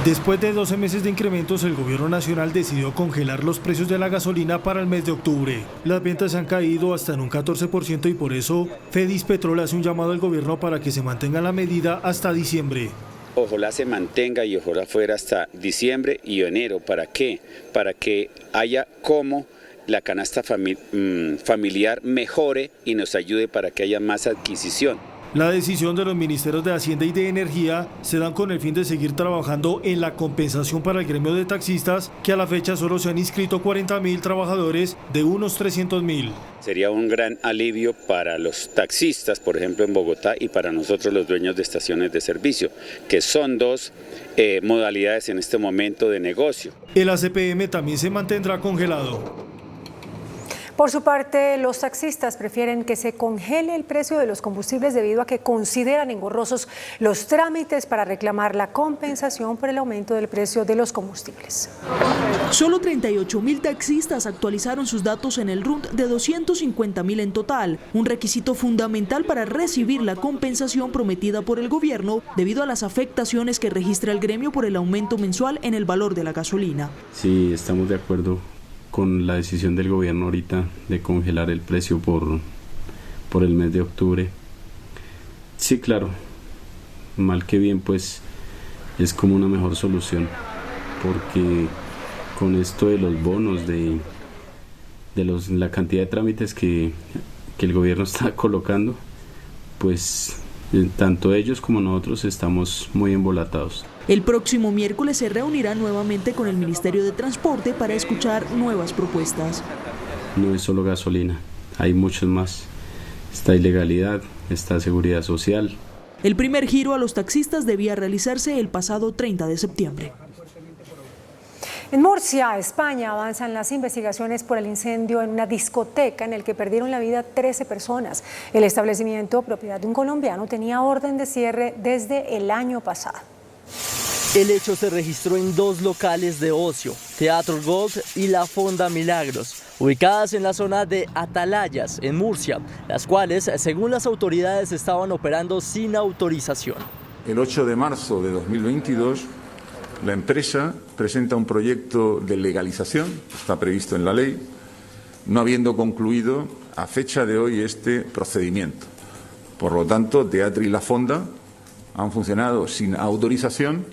Después de 12 meses de incrementos, el gobierno nacional decidió congelar los precios de la gasolina para el mes de octubre. Las ventas han caído hasta en un 14% y por eso Fedispetrol hace un llamado al gobierno para que se mantenga la medida hasta diciembre. Ojalá se mantenga y ojalá fuera hasta diciembre y enero. ¿Para qué? Para que haya cómo la canasta familiar mejore y nos ayude para que haya más adquisición. La decisión de los ministerios de Hacienda y de Energía se dan con el fin de seguir trabajando en la compensación para el gremio de taxistas, que a la fecha solo se han inscrito 40.000 trabajadores de unos 300.000. Sería un gran alivio para los taxistas, por ejemplo en Bogotá, y para nosotros los dueños de estaciones de servicio, que son dos modalidades en este momento de negocio. El ACPM también se mantendrá congelado. Por su parte, los taxistas prefieren que se congele el precio de los combustibles debido a que consideran engorrosos los trámites para reclamar la compensación por el aumento del precio de los combustibles. Solo 38.000 taxistas actualizaron sus datos en el RUT de 250.000 en total, un requisito fundamental para recibir la compensación prometida por el gobierno debido a las afectaciones que registra el gremio por el aumento mensual en el valor de la gasolina. Sí, estamos de acuerdo con la decisión del gobierno ahorita de congelar el precio por el mes de octubre. Sí, claro, mal que bien, pues es como una mejor solución, porque con esto de los bonos, de la cantidad de trámites que el gobierno está colocando, pues tanto ellos como nosotros estamos muy embolatados. El próximo miércoles se reunirá nuevamente con el Ministerio de Transporte para escuchar nuevas propuestas. No es solo gasolina, hay muchos más. Está ilegalidad, está seguridad social. El primer giro a los taxistas debía realizarse el pasado 30 de septiembre. En Murcia, España, avanzan las investigaciones por el incendio en una discoteca en el que perdieron la vida 13 personas. El establecimiento, propiedad de un colombiano, tenía orden de cierre desde el año pasado. El hecho se registró en dos locales de ocio, Teatro Gold y La Fonda Milagros, ubicadas en la zona de Atalayas, en Murcia, las cuales, según las autoridades, estaban operando sin autorización. El 8 de marzo de 2022, la empresa presenta un proyecto de legalización, está previsto en la ley, no habiendo concluido a fecha de hoy este procedimiento. Por lo tanto, Teatro y La Fonda han funcionado sin autorización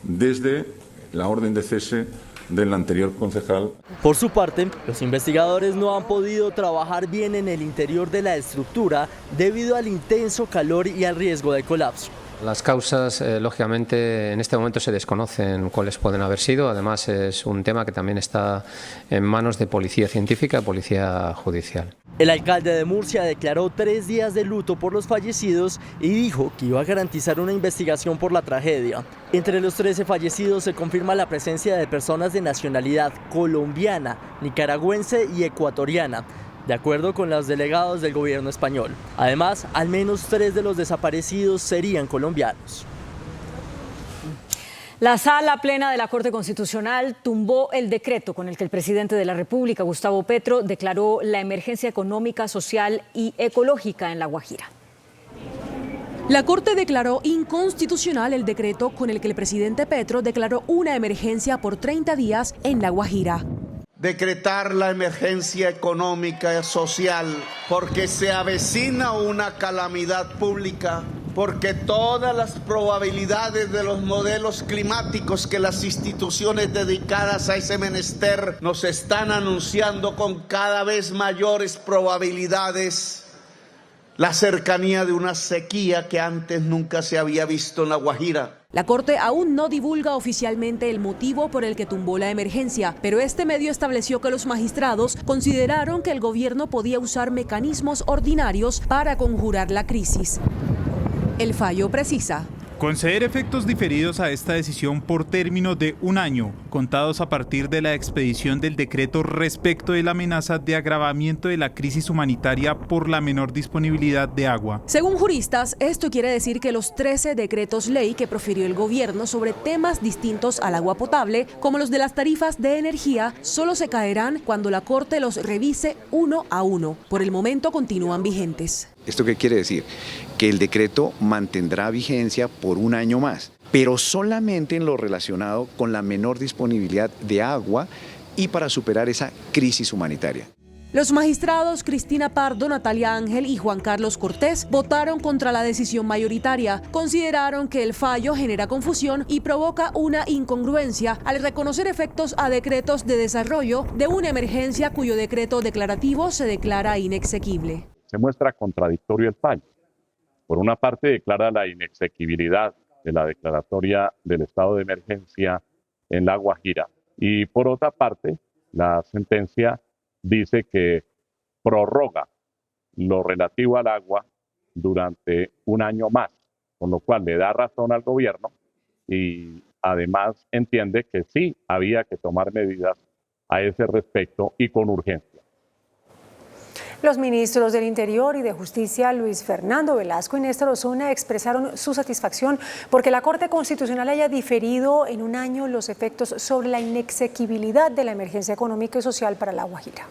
desde la orden de cese del anterior concejal. Por su parte, los investigadores no han podido trabajar bien en el interior de la estructura debido al intenso calor y al riesgo de colapso. Las causas, lógicamente, en este momento se desconocen cuáles pueden haber sido. Además, es un tema que también está en manos de policía científica y policía judicial. El alcalde de Murcia declaró 3 días de luto por los fallecidos y dijo que iba a garantizar una investigación por la tragedia. Entre los 13 fallecidos se confirma la presencia de personas de nacionalidad colombiana, nicaragüense y ecuatoriana, de acuerdo con los delegados del gobierno español. Además, al menos 3 de los desaparecidos serían colombianos. La Sala Plena de la Corte Constitucional tumbó el decreto con el que el presidente de la República, Gustavo Petro, declaró la emergencia económica, social y ecológica en La Guajira. La Corte declaró inconstitucional el decreto con el que el presidente Petro declaró una emergencia por 30 días en La Guajira. Decretar la emergencia económica y social porque se avecina una calamidad pública, porque todas las probabilidades de los modelos climáticos que las instituciones dedicadas a ese menester nos están anunciando con cada vez mayores probabilidades la cercanía de una sequía que antes nunca se había visto en La Guajira. La Corte aún no divulga oficialmente el motivo por el que tumbó la emergencia, pero este medio estableció que los magistrados consideraron que el gobierno podía usar mecanismos ordinarios para conjurar la crisis. El fallo precisa: conceder efectos diferidos a esta decisión por término de 1 año, contados a partir de la expedición del decreto respecto de la amenaza de agravamiento de la crisis humanitaria por la menor disponibilidad de agua. Según juristas, esto quiere decir que los 13 decretos ley que profirió el gobierno sobre temas distintos al agua potable, como los de las tarifas de energía, solo se caerán cuando la Corte los revise uno a uno. Por el momento continúan vigentes. ¿Esto qué quiere decir? Que el decreto mantendrá vigencia por 1 año más, pero solamente en lo relacionado con la menor disponibilidad de agua y para superar esa crisis humanitaria. Los magistrados Cristina Pardo, Natalia Ángel y Juan Carlos Cortés votaron contra la decisión mayoritaria. Consideraron que el fallo genera confusión y provoca una incongruencia al reconocer efectos a decretos de desarrollo de una emergencia cuyo decreto declarativo se declara inexequible. Se muestra contradictorio el fallo. Por una parte declara la inexequibilidad de la declaratoria del estado de emergencia en La Guajira y por otra parte la sentencia dice que prorroga lo relativo al agua durante un año más, con lo cual le da razón al gobierno y además entiende que sí había que tomar medidas a ese respecto y con urgencia. Los ministros del Interior y de Justicia, Luis Fernando Velasco y Néstor Osuna, expresaron su satisfacción porque la Corte Constitucional haya diferido en un año los efectos sobre la inexequibilidad de la emergencia económica y social para La Guajira.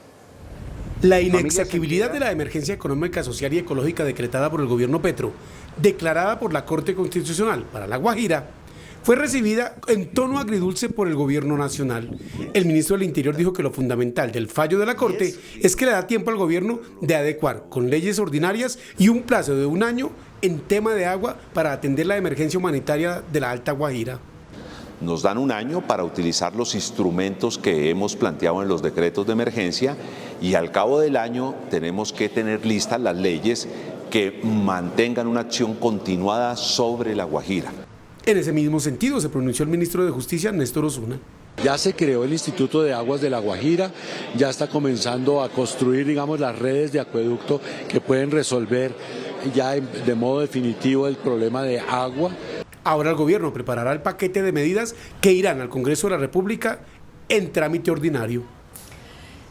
La inexequibilidad de la emergencia económica, social y ecológica decretada por el gobierno Petro, declarada por la Corte Constitucional para La Guajira, fue recibida en tono agridulce por el gobierno nacional. El ministro del Interior dijo que lo fundamental del fallo de la Corte es que le da tiempo al gobierno de adecuar con leyes ordinarias y un plazo de un año en tema de agua para atender la emergencia humanitaria de la Alta Guajira. Nos dan un año para utilizar los instrumentos que hemos planteado en los decretos de emergencia y al cabo del año tenemos que tener listas las leyes que mantengan una acción continuada sobre La Guajira. En ese mismo sentido se pronunció el ministro de Justicia, Néstor Osuna. Ya se creó el Instituto de Aguas de La Guajira, ya está comenzando a construir, digamos, las redes de acueducto que pueden resolver ya de modo definitivo el problema de agua. Ahora el gobierno preparará el paquete de medidas que irán al Congreso de la República en trámite ordinario.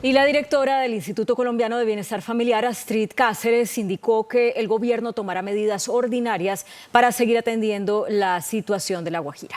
Y la directora del Instituto Colombiano de Bienestar Familiar, Astrid Cáceres, indicó que el gobierno tomará medidas ordinarias para seguir atendiendo la situación de La Guajira.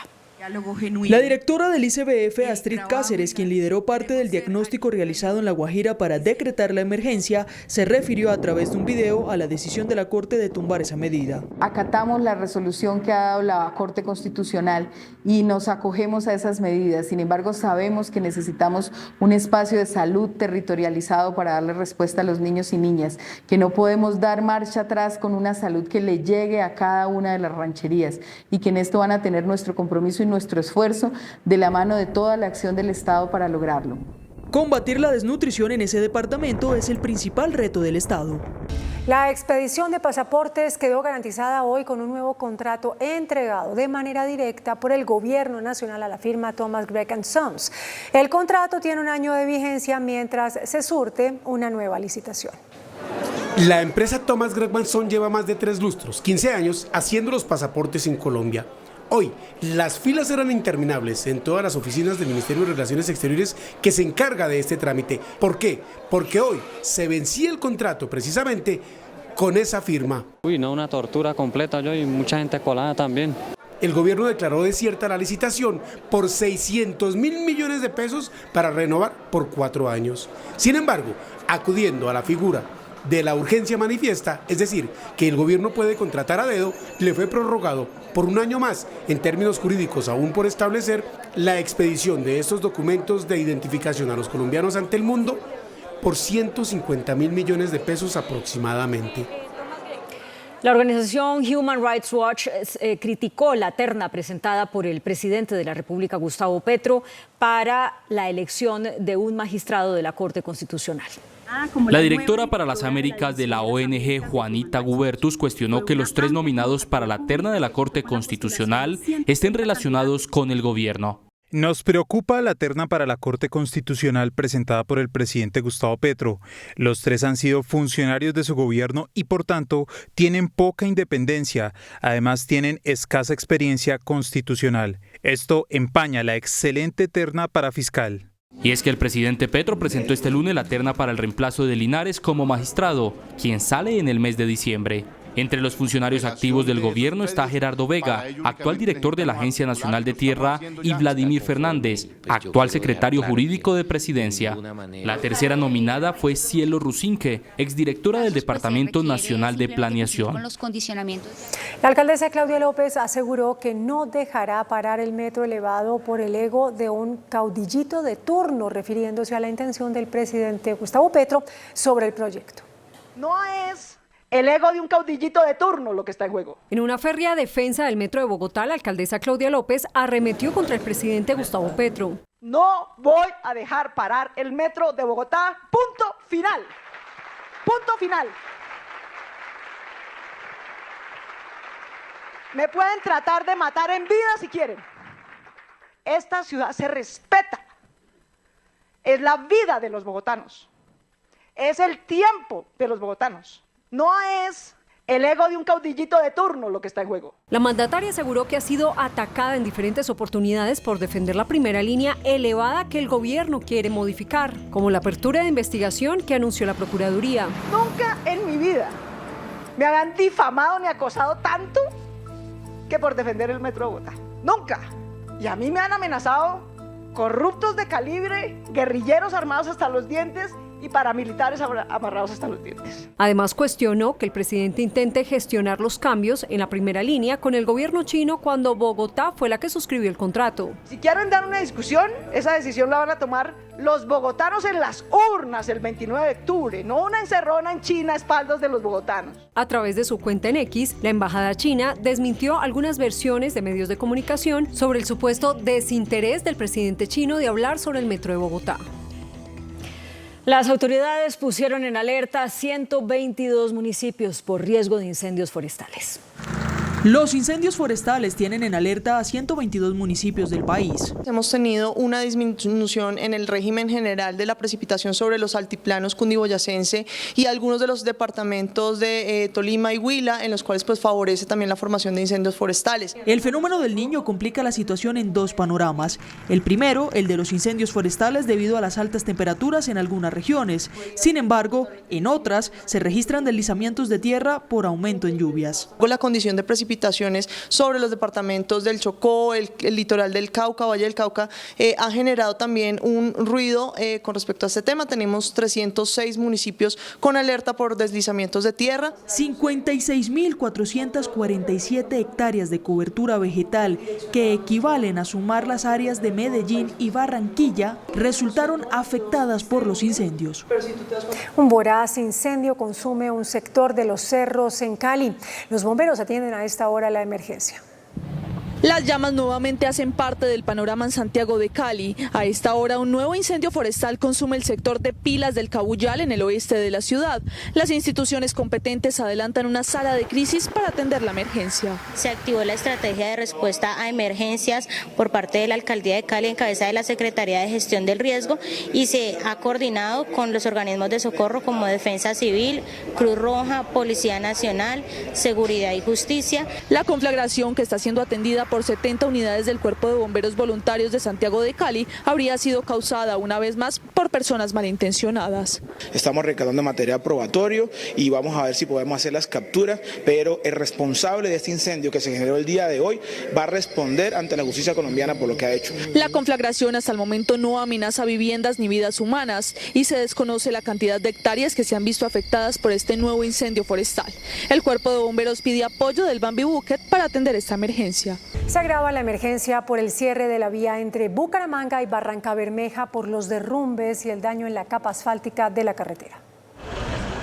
La directora del ICBF, Astrid Cáceres, quien lideró parte del diagnóstico realizado en La Guajira para decretar la emergencia, se refirió a través de un video a la decisión de la Corte de tumbar esa medida. Acatamos la resolución que ha dado la Corte Constitucional y nos acogemos a esas medidas. Sin embargo, sabemos que necesitamos un espacio de salud territorializado para darle respuesta a los niños y niñas, que no podemos dar marcha atrás con una salud que le llegue a cada una de las rancherías y que en esto van a tener nuestro compromiso y nuestro esfuerzo de la mano de toda la acción del Estado para lograrlo. Combatir la desnutrición en ese departamento es el principal reto del Estado. La expedición de pasaportes quedó garantizada hoy con un nuevo contrato entregado de manera directa por el gobierno nacional a la firma Thomas Gregg & Sons. El contrato tiene un año de vigencia mientras se surte una nueva licitación. La empresa Thomas Gregg & Sons lleva más de 3 lustros, 15 años, haciendo los pasaportes en Colombia. Hoy, las filas eran interminables en todas las oficinas del Ministerio de Relaciones Exteriores que se encarga de este trámite. ¿Por qué? Porque hoy se vencía el contrato precisamente con esa firma. No, una tortura completa yo y mucha gente colada también. El gobierno declaró desierta la licitación por 600.000 millones de pesos para renovar por 4 años. Sin embargo, acudiendo a la figura de la urgencia manifiesta, es decir, que el gobierno puede contratar a dedo, le fue prorrogado por un año más, en términos jurídicos aún por establecer, la expedición de estos documentos de identificación a los colombianos ante el mundo por 150.000 millones de pesos aproximadamente. La organización Human Rights Watch criticó la terna presentada por el presidente de la República, Gustavo Petro, para la elección de un magistrado de la Corte Constitucional. La directora para las Américas de la ONG, Juanita Gubertus, cuestionó que los 3 nominados para la terna de la Corte Constitucional estén relacionados con el gobierno. Nos preocupa la terna para la Corte Constitucional presentada por el presidente Gustavo Petro. Los 3 han sido funcionarios de su gobierno y por tanto tienen poca independencia. Además tienen escasa experiencia constitucional. Esto empaña la excelente terna para fiscal. Y es que el presidente Petro presentó este lunes la terna para el reemplazo de Linares como magistrado, quien sale en el mes de diciembre. Entre los funcionarios activos del gobierno está Gerardo Vega, actual director de la Agencia Nacional de Tierra, y Vladimir Fernández, actual secretario jurídico de Presidencia. La tercera nominada fue Cielo Rusinque, exdirectora del Departamento Nacional de Planeación. La alcaldesa Claudia López aseguró que no dejará parar el metro elevado por el ego de un caudillito de turno, refiriéndose a la intención del presidente Gustavo Petro sobre el proyecto. No es el ego de un caudillito de turno lo que está en juego. En una férrea defensa del metro de Bogotá, la alcaldesa Claudia López arremetió contra el presidente Gustavo Petro. No voy a dejar parar el metro de Bogotá, punto final. Punto final. Me pueden tratar de matar en vida si quieren. Esta ciudad se respeta. Es la vida de los bogotanos. Es el tiempo de los bogotanos. No es el ego de un caudillito de turno lo que está en juego. La mandataria aseguró que ha sido atacada en diferentes oportunidades por defender la primera línea elevada que el gobierno quiere modificar, como la apertura de investigación que anunció la Procuraduría. Nunca en mi vida me hagan difamado ni acosado tanto que por defender el metro de Bogotá. Nunca. Y a mí me han amenazado corruptos de calibre, guerrilleros armados hasta los dientes y paramilitares amarrados hasta los dientes. Además, cuestionó que el presidente intente gestionar los cambios en la primera línea con el gobierno chino cuando Bogotá fue la que suscribió el contrato. Si quieren dar una discusión, esa decisión la van a tomar los bogotanos en las urnas el 29 de octubre, no una encerrona en China a espaldas de los bogotanos. A través de su cuenta en X, la embajada china desmintió algunas versiones de medios de comunicación sobre el supuesto desinterés del presidente chino de hablar sobre el metro de Bogotá. Las autoridades pusieron en alerta 122 municipios por riesgo de incendios forestales. Los incendios forestales tienen en alerta a 122 municipios del país. Hemos tenido una disminución en el régimen general de la precipitación sobre los altiplanos cundiboyacense y algunos de los departamentos de Tolima y Huila, en los cuales favorece también la formación de incendios forestales. El fenómeno del Niño complica la situación en dos panoramas. El primero, el de los incendios forestales debido a las altas temperaturas en algunas regiones. Sin embargo, en otras se registran deslizamientos de tierra por aumento en lluvias. La condición de precipitaciones sobre los departamentos del Chocó, el litoral del Cauca, Valle del Cauca, ha generado también un ruido con respecto a este tema. Tenemos 306 municipios con alerta por deslizamientos de tierra. 56.447 hectáreas de cobertura vegetal, que equivalen a sumar las áreas de Medellín y Barranquilla, resultaron afectadas por los incendios. Un voraz incendio consume un sector de los cerros en Cali. Los bomberos atienden a esta hora la emergencia. Las llamas nuevamente hacen parte del panorama en Santiago de Cali. A esta hora, un nuevo incendio forestal consume el sector de Pilas del Cabuyal en el oeste de la ciudad. Las instituciones competentes adelantan una sala de crisis para atender la emergencia. Se activó la estrategia de respuesta a emergencias por parte de la Alcaldía de Cali en cabeza de la Secretaría de Gestión del Riesgo y se ha coordinado con los organismos de socorro como Defensa Civil, Cruz Roja, Policía Nacional, Seguridad y Justicia. La conflagración, que está siendo atendida por 70 unidades del Cuerpo de Bomberos Voluntarios de Santiago de Cali, habría sido causada una vez más por personas malintencionadas. Estamos recaudando material probatorio y vamos a ver si podemos hacer las capturas, pero el responsable de este incendio que se generó el día de hoy va a responder ante la justicia colombiana por lo que ha hecho. La conflagración hasta el momento no amenaza viviendas ni vidas humanas y se desconoce la cantidad de hectáreas que se han visto afectadas por este nuevo incendio forestal. El Cuerpo de Bomberos pide apoyo del Bambi Bucket para atender esta emergencia. Se agrava la emergencia por el cierre de la vía entre Bucaramanga y Barrancabermeja por los derrumbes y el daño en la capa asfáltica de la carretera.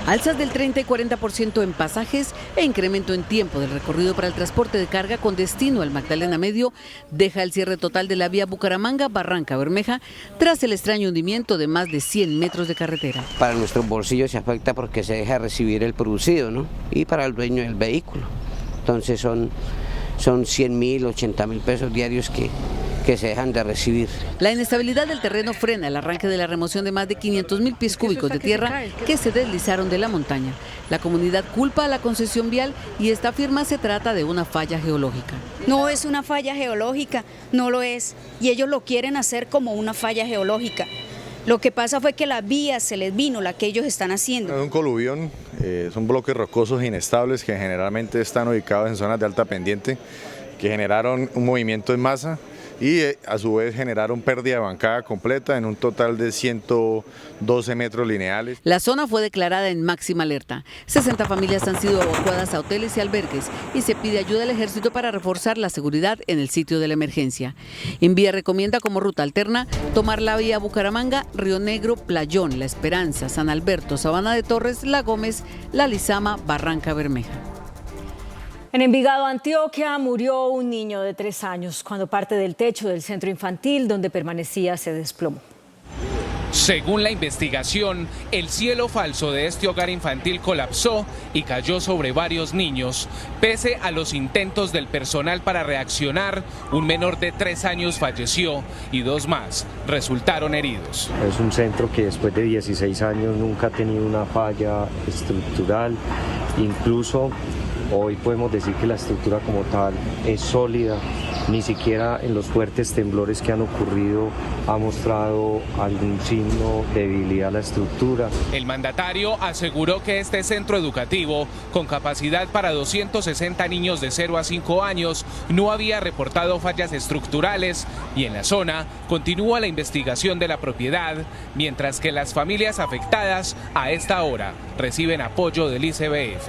Alzas del 30 y 40% en pasajes e incremento en tiempo del recorrido para el transporte de carga con destino al Magdalena Medio deja el cierre total de la vía Bucaramanga-Barranca-Bermeja tras el extraño hundimiento de más de 100 metros de carretera. Para nuestros bolsillos se afecta porque se deja recibir el producido, ¿no? Y para el dueño del vehículo. Entonces son 100.000, 80.000 pesos diarios que se dejan de recibir. La inestabilidad del terreno frena el arranque de la remoción de más de 500.000 pies cúbicos de tierra que se deslizaron de la montaña. La comunidad culpa a la concesión vial y esta afirma se trata de una falla geológica. No es una falla geológica, no lo es. Y ellos lo quieren hacer como una falla geológica. Lo que pasa fue que la vía se les vino, la que ellos están haciendo. Es un coluvión, son bloques rocosos inestables que generalmente están ubicados en zonas de alta pendiente, que generaron un movimiento en masa y a su vez generaron pérdida de bancada completa en un total de 112 metros lineales. La zona fue declarada en máxima alerta. 60 familias han sido evacuadas a hoteles y albergues y se pide ayuda al ejército para reforzar la seguridad en el sitio de la emergencia. Envía recomienda como ruta alterna tomar la vía Bucaramanga, Río Negro, Playón, La Esperanza, San Alberto, Sabana de Torres, La Gómez, La Lizama, Barranca Bermeja. En Envigado, Antioquia, murió un niño de 3 años cuando parte del techo del centro infantil donde permanecía se desplomó. Según la investigación, el cielo falso de este hogar infantil colapsó y cayó sobre varios niños. Pese a los intentos del personal para reaccionar, un menor de 3 años falleció y 2 más resultaron heridos. Es un centro que después de 16 años nunca ha tenido una falla estructural, incluso hoy podemos decir que la estructura como tal es sólida, ni siquiera en los fuertes temblores que han ocurrido ha mostrado algún signo de debilidad a la estructura. El mandatario aseguró que este centro educativo, con capacidad para 260 niños de 0 a 5 años, no había reportado fallas estructurales y en la zona continúa la investigación de la propiedad, mientras que las familias afectadas a esta hora reciben apoyo del ICBF.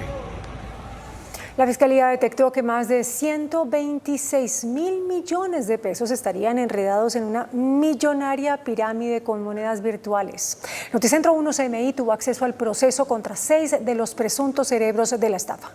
La Fiscalía detectó que más de 126.000 millones de pesos estarían enredados en una millonaria pirámide con monedas virtuales. Noticentro 1 CMI tuvo acceso al proceso contra 6 de los presuntos cerebros de la estafa.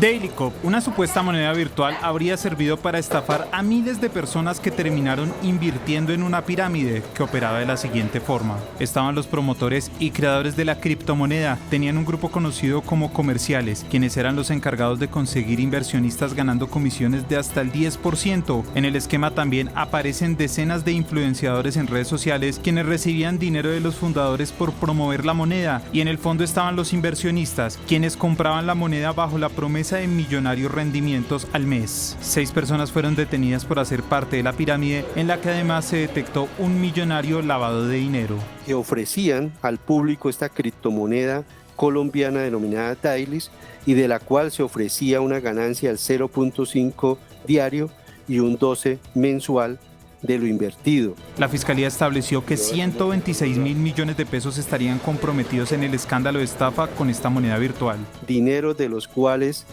Dailycop, una supuesta moneda virtual, habría servido para estafar a miles de personas que terminaron invirtiendo en una pirámide que operaba de la siguiente forma. Estaban los promotores y creadores de la criptomoneda, tenían un grupo conocido como comerciales, quienes eran los encargados de conseguir inversionistas ganando comisiones de hasta el 10%. En el esquema también aparecen decenas de influenciadores en redes sociales quienes recibían dinero de los fundadores por promover la moneda, y en el fondo estaban los inversionistas, quienes compraban la moneda bajo la promesa de millonarios rendimientos al mes. 6 personas fueron detenidas por hacer parte de la pirámide, en la que además se detectó un millonario lavado de dinero. Que ofrecían al público esta criptomoneda colombiana denominada Dailis y de la cual se ofrecía una ganancia del 0.5 diario y un 12 mensual de lo invertido. La Fiscalía estableció que 126.000 millones de pesos estarían comprometidos en el escándalo de estafa con esta moneda virtual. Dinero de los cuales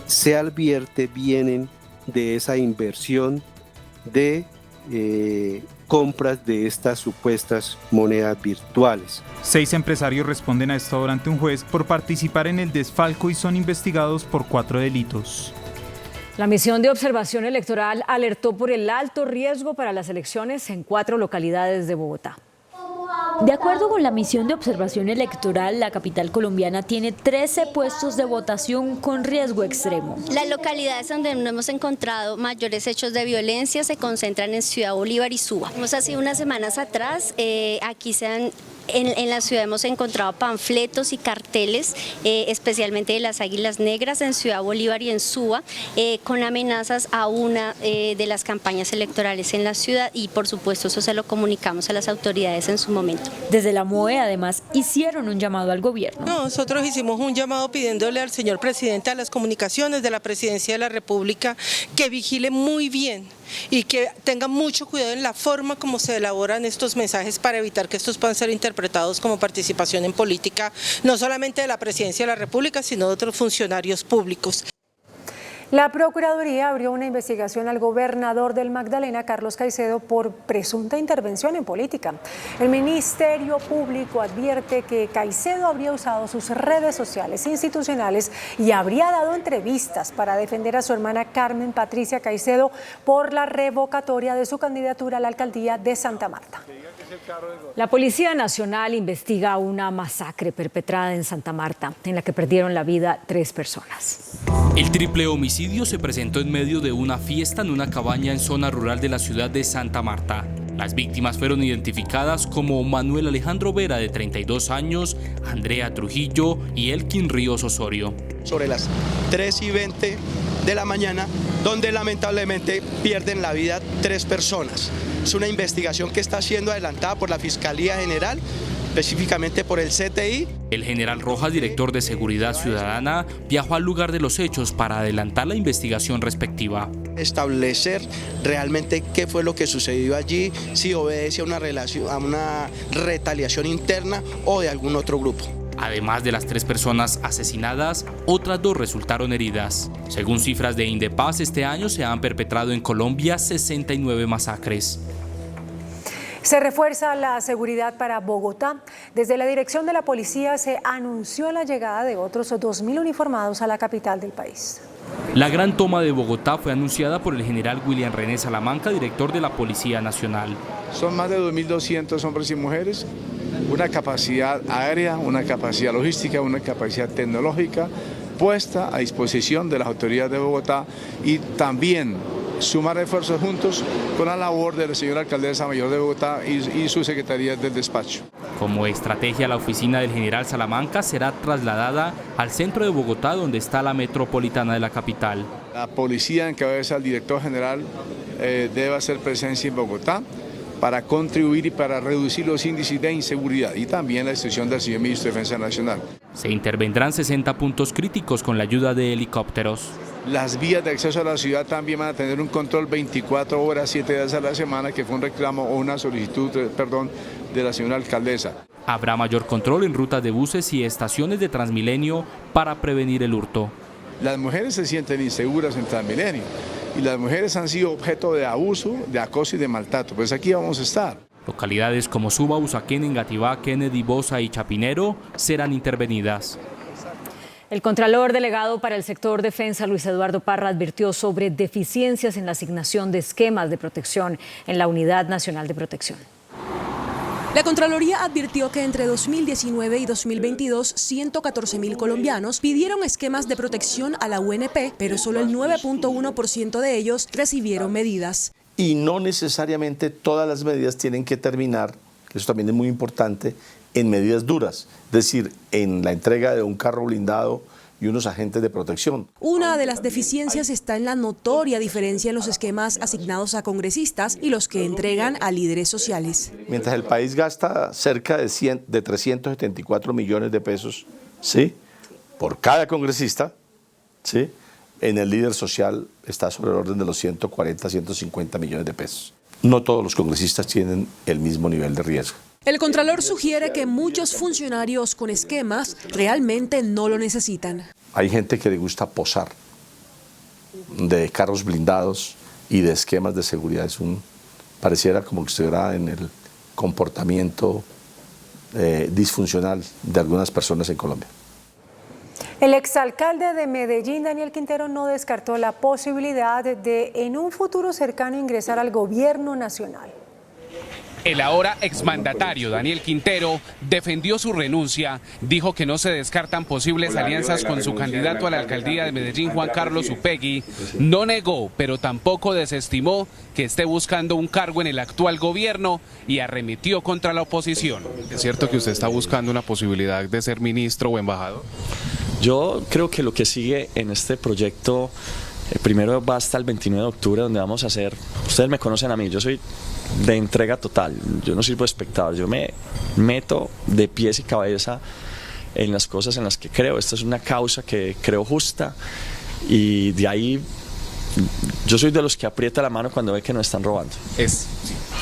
se advierte vienen de esa inversión de compras de estas supuestas monedas virtuales. 6 empresarios responden a esto ante un juez por participar en el desfalco y son investigados por 4 delitos. La misión de observación electoral alertó por el alto riesgo para las elecciones en 4 localidades de Bogotá. De acuerdo con la misión de observación electoral, la capital colombiana tiene 13 puestos de votación con riesgo extremo. Las localidades donde no hemos encontrado mayores hechos de violencia se concentran en Ciudad Bolívar y Suba. Hace unas semanas atrás, en la ciudad hemos encontrado panfletos y carteles, especialmente de las Águilas Negras en Ciudad Bolívar y en Suba, con amenazas a una de las campañas electorales en la ciudad, y por supuesto eso se lo comunicamos a las autoridades en su momento. Desde la MOE además hicieron un llamado al gobierno. Nosotros hicimos un llamado pidiéndole al señor presidente, a las comunicaciones de la Presidencia de la República, que vigile muy bien y que tenga mucho cuidado en la forma como se elaboran estos mensajes para evitar que estos puedan ser interpretados como participación en política, no solamente de la Presidencia de la República, sino de otros funcionarios públicos. La Procuraduría abrió una investigación al gobernador del Magdalena, Carlos Caicedo, por presunta intervención en política. El Ministerio Público advierte que Caicedo habría usado sus redes sociales institucionales y habría dado entrevistas para defender a su hermana Carmen Patricia Caicedo por la revocatoria de su candidatura a la alcaldía de Santa Marta. La Policía Nacional investiga una masacre perpetrada en Santa Marta, en la que perdieron la vida 3 personas. El triple homicidio se presentó en medio de una fiesta en una cabaña en zona rural de la ciudad de Santa Marta. Las víctimas fueron identificadas como Manuel Alejandro Vera, de 32 años, Andrea Trujillo y Elkin Ríos Osorio. Sobre las 3:20 de la mañana, donde lamentablemente pierden la vida 3 personas. Es una investigación que está siendo adelantada por la Fiscalía General, específicamente por el CTI. El general Rojas, director de Seguridad Ciudadana, viajó al lugar de los hechos para adelantar la investigación respectiva. Establecer realmente qué fue lo que sucedió allí, si obedece a una retaliación interna o de algún otro grupo. Además de las 3 personas asesinadas, otras 2 resultaron heridas. Según cifras de Indepaz, este año se han perpetrado en Colombia 69 masacres. Se refuerza la seguridad para Bogotá. Desde la dirección de la policía se anunció la llegada de otros 2.000 uniformados a la capital del país. La gran toma de Bogotá fue anunciada por el general William René Salamanca, director de la Policía Nacional. Son más de 2.200 hombres y mujeres, una capacidad aérea, una capacidad logística, una capacidad tecnológica puesta a disposición de las autoridades de Bogotá y también sumar esfuerzos juntos con la labor de la señora alcaldesa mayor de Bogotá y su secretaría del despacho. Como estrategia, la oficina del general Salamanca será trasladada al centro de Bogotá, donde está la metropolitana de la capital. La policía en cabeza del director general debe hacer presencia en Bogotá para contribuir y para reducir los índices de inseguridad y también la instrucción del señor ministro de Defensa Nacional. Se intervendrán 60 puntos críticos con la ayuda de helicópteros. Las vías de acceso a la ciudad también van a tener un control 24 horas, 7 días a la semana, que fue un reclamo o una solicitud, de la señora alcaldesa. Habrá mayor control en rutas de buses y estaciones de Transmilenio para prevenir el hurto. Las mujeres se sienten inseguras en Transmilenio y las mujeres han sido objeto de abuso, de acoso y de maltrato. Pues aquí vamos a estar. Localidades como Suba, Usaquén, Engativá, Kennedy, Bosa y Chapinero serán intervenidas. El Contralor Delegado para el Sector Defensa, Luis Eduardo Parra, advirtió sobre deficiencias en la asignación de esquemas de protección en la Unidad Nacional de Protección. La Contraloría advirtió que entre 2019 y 2022, 114.000 colombianos pidieron esquemas de protección a la UNP, pero solo el 9.1% de ellos recibieron medidas. Y no necesariamente todas las medidas tienen que terminar, que eso también es muy importante, en medidas duras, es decir, en la entrega de un carro blindado y unos agentes de protección. Una de las deficiencias está en la notoria diferencia en los esquemas asignados a congresistas y los que entregan a líderes sociales. Mientras el país gasta cerca de 374 millones de pesos, ¿sí?, por cada congresista, ¿sí?, en el líder social está sobre el orden de los 140, 150 millones de pesos. No todos los congresistas tienen el mismo nivel de riesgo. El Contralor sugiere que muchos funcionarios con esquemas realmente no lo necesitan. Hay gente que le gusta posar de carros blindados y de esquemas de seguridad. Pareciera como que estuviera en el comportamiento disfuncional de algunas personas en Colombia. El exalcalde de Medellín, Daniel Quintero, no descartó la posibilidad de en un futuro cercano ingresar al gobierno nacional. El ahora exmandatario Daniel Quintero defendió su renuncia, dijo que no se descartan posibles alianzas con su candidato a la alcaldía de Medellín, Juan Carlos Upegui. No negó, pero tampoco desestimó que esté buscando un cargo en el actual gobierno y arremetió contra la oposición. ¿Es cierto que usted está buscando una posibilidad de ser ministro o embajador? Yo creo que lo que sigue en este proyecto, primero va hasta el 29 de octubre, donde vamos a hacer, ustedes me conocen a mí, yo soy de entrega total, yo no sirvo de espectador, yo me meto de pies y cabeza en las cosas en las que creo. Esta es una causa que creo justa y de ahí yo soy de los que aprieta la mano cuando ve que nos están robando.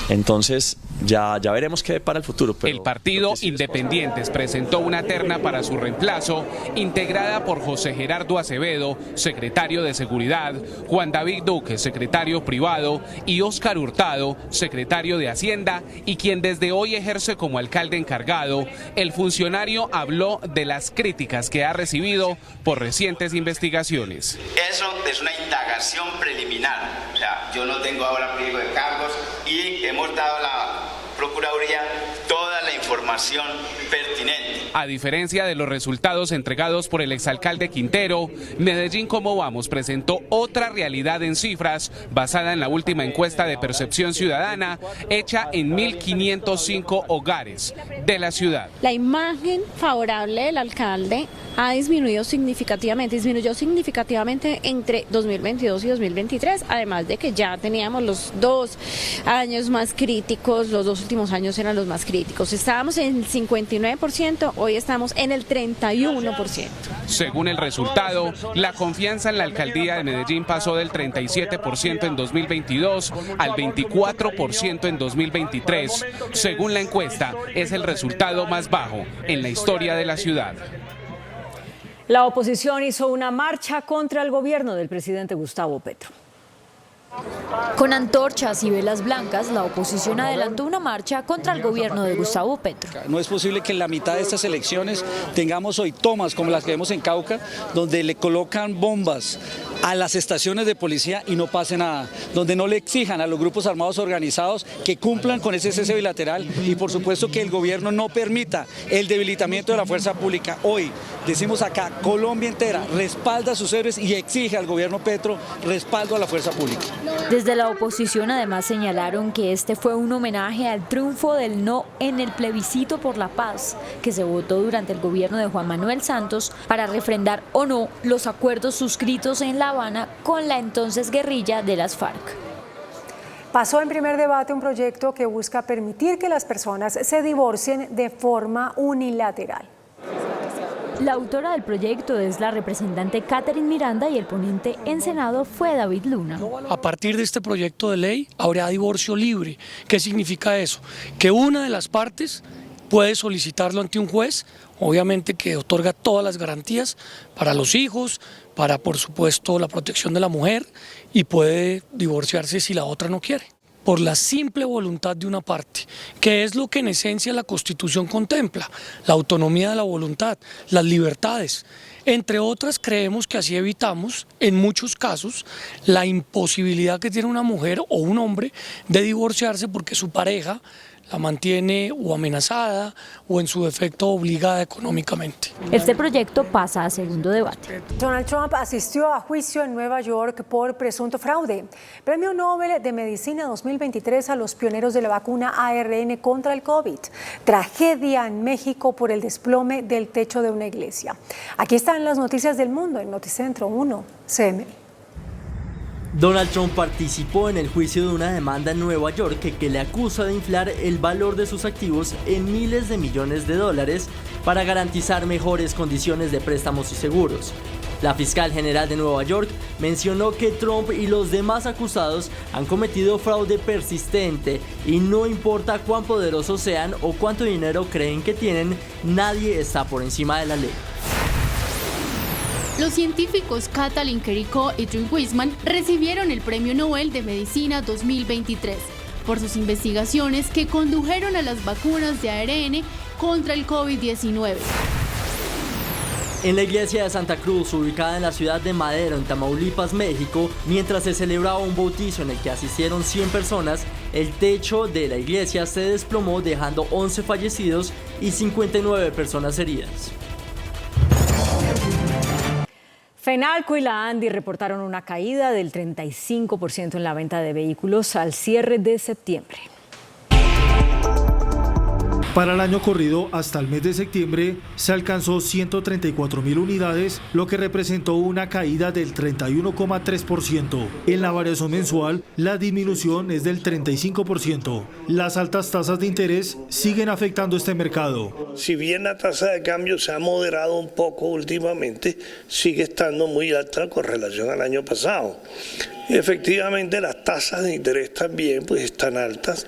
Entonces ya veremos qué depara el futuro. Pero el partido Independientes presentó una terna para su reemplazo, integrada por José Gerardo Acevedo, secretario de Seguridad, Juan David Duque, secretario privado, y Óscar Hurtado, secretario de Hacienda, y quien desde hoy ejerce como alcalde encargado. El funcionario habló de las críticas que ha recibido por recientes investigaciones. Eso es una indagación preliminar, o sea, yo no tengo ahora pliego de cargos y hemos dado a la Procuraduría toda la información pertinente. A diferencia de los resultados entregados por el exalcalde Quintero, Medellín Cómo Vamos presentó otra realidad en cifras basada en la última encuesta de percepción ciudadana hecha en 1.505 hogares de la ciudad. La imagen favorable del alcalde ha disminuido significativamente, entre 2022 y 2023, además de que ya teníamos los 2 años más críticos, los 2 últimos años eran los más críticos. Estábamos en el 59%, hoy estamos en el 31%. Según el resultado, la confianza en la alcaldía de Medellín pasó del 37% en 2022 al 24% en 2023. Según la encuesta, es el resultado más bajo en la historia de la ciudad. La oposición hizo una marcha contra el gobierno del presidente Gustavo Petro. Con antorchas y velas blancas, la oposición adelantó una marcha contra el gobierno de Gustavo Petro. No es posible que en la mitad de estas elecciones tengamos hoy tomas como las que vemos en Cauca, donde le colocan bombas a las estaciones de policía y no pase nada, donde no le exijan a los grupos armados organizados que cumplan con ese cese bilateral y por supuesto que el gobierno no permita el debilitamiento de la fuerza pública. Hoy decimos acá, Colombia entera respalda a sus héroes y exige al gobierno Petro respaldo a la fuerza pública. Desde la oposición además señalaron que este fue un homenaje al triunfo del no en el plebiscito por la paz que se votó durante el gobierno de Juan Manuel Santos para refrendar o no los acuerdos suscritos en La Habana con la entonces guerrilla de las FARC. Pasó en primer debate un proyecto que busca permitir que las personas se divorcien de forma unilateral. La autora del proyecto es la representante Catherine Miranda y el ponente en Senado fue David Luna. A partir de este proyecto de ley habrá divorcio libre. ¿Qué significa eso? Que una de las partes puede solicitarlo ante un juez, obviamente que otorga todas las garantías para los hijos, para por supuesto la protección de la mujer y puede divorciarse si la otra no quiere. Por la simple voluntad de una parte, que es lo que en esencia la Constitución contempla, la autonomía de la voluntad, las libertades. Entre otras, creemos que así evitamos, en muchos casos, la imposibilidad que tiene una mujer o un hombre de divorciarse porque su pareja la mantiene o amenazada o en su defecto obligada económicamente. Este proyecto pasa a segundo debate. Donald Trump asistió a juicio en Nueva York por presunto fraude. Premio Nobel de Medicina 2023 a los pioneros de la vacuna ARN contra el COVID. Tragedia en México por el desplome del techo de una iglesia. Aquí están las noticias del mundo en Noticentro 1 CM. Donald Trump participó en el juicio de una demanda en Nueva York que le acusa de inflar el valor de sus activos en miles de millones de dólares para garantizar mejores condiciones de préstamos y seguros. La fiscal general de Nueva York mencionó que Trump y los demás acusados han cometido fraude persistente y no importa cuán poderosos sean o cuánto dinero creen que tienen, nadie está por encima de la ley. Los científicos Kathleen Kerrico y Drew Weissman recibieron el Premio Nobel de Medicina 2023 por sus investigaciones que condujeron a las vacunas de ARN contra el COVID-19. En la iglesia de Santa Cruz, ubicada en la ciudad de Madero, en Tamaulipas, México, mientras se celebraba un bautizo en el que asistieron 100 personas, el techo de la iglesia se desplomó dejando 11 fallecidos y 59 personas heridas. Fenalco y la ANDI reportaron una caída del 35% en la venta de vehículos al cierre de septiembre. Para el año corrido, hasta el mes de septiembre, se alcanzó 134.000 unidades, lo que representó una caída del 31,3%. En la variación mensual, la disminución es del 35%. Las altas tasas de interés siguen afectando este mercado. Si bien la tasa de cambio se ha moderado un poco últimamente, sigue estando muy alta con relación al año pasado. Y efectivamente, las tasas de interés también pues, están altas.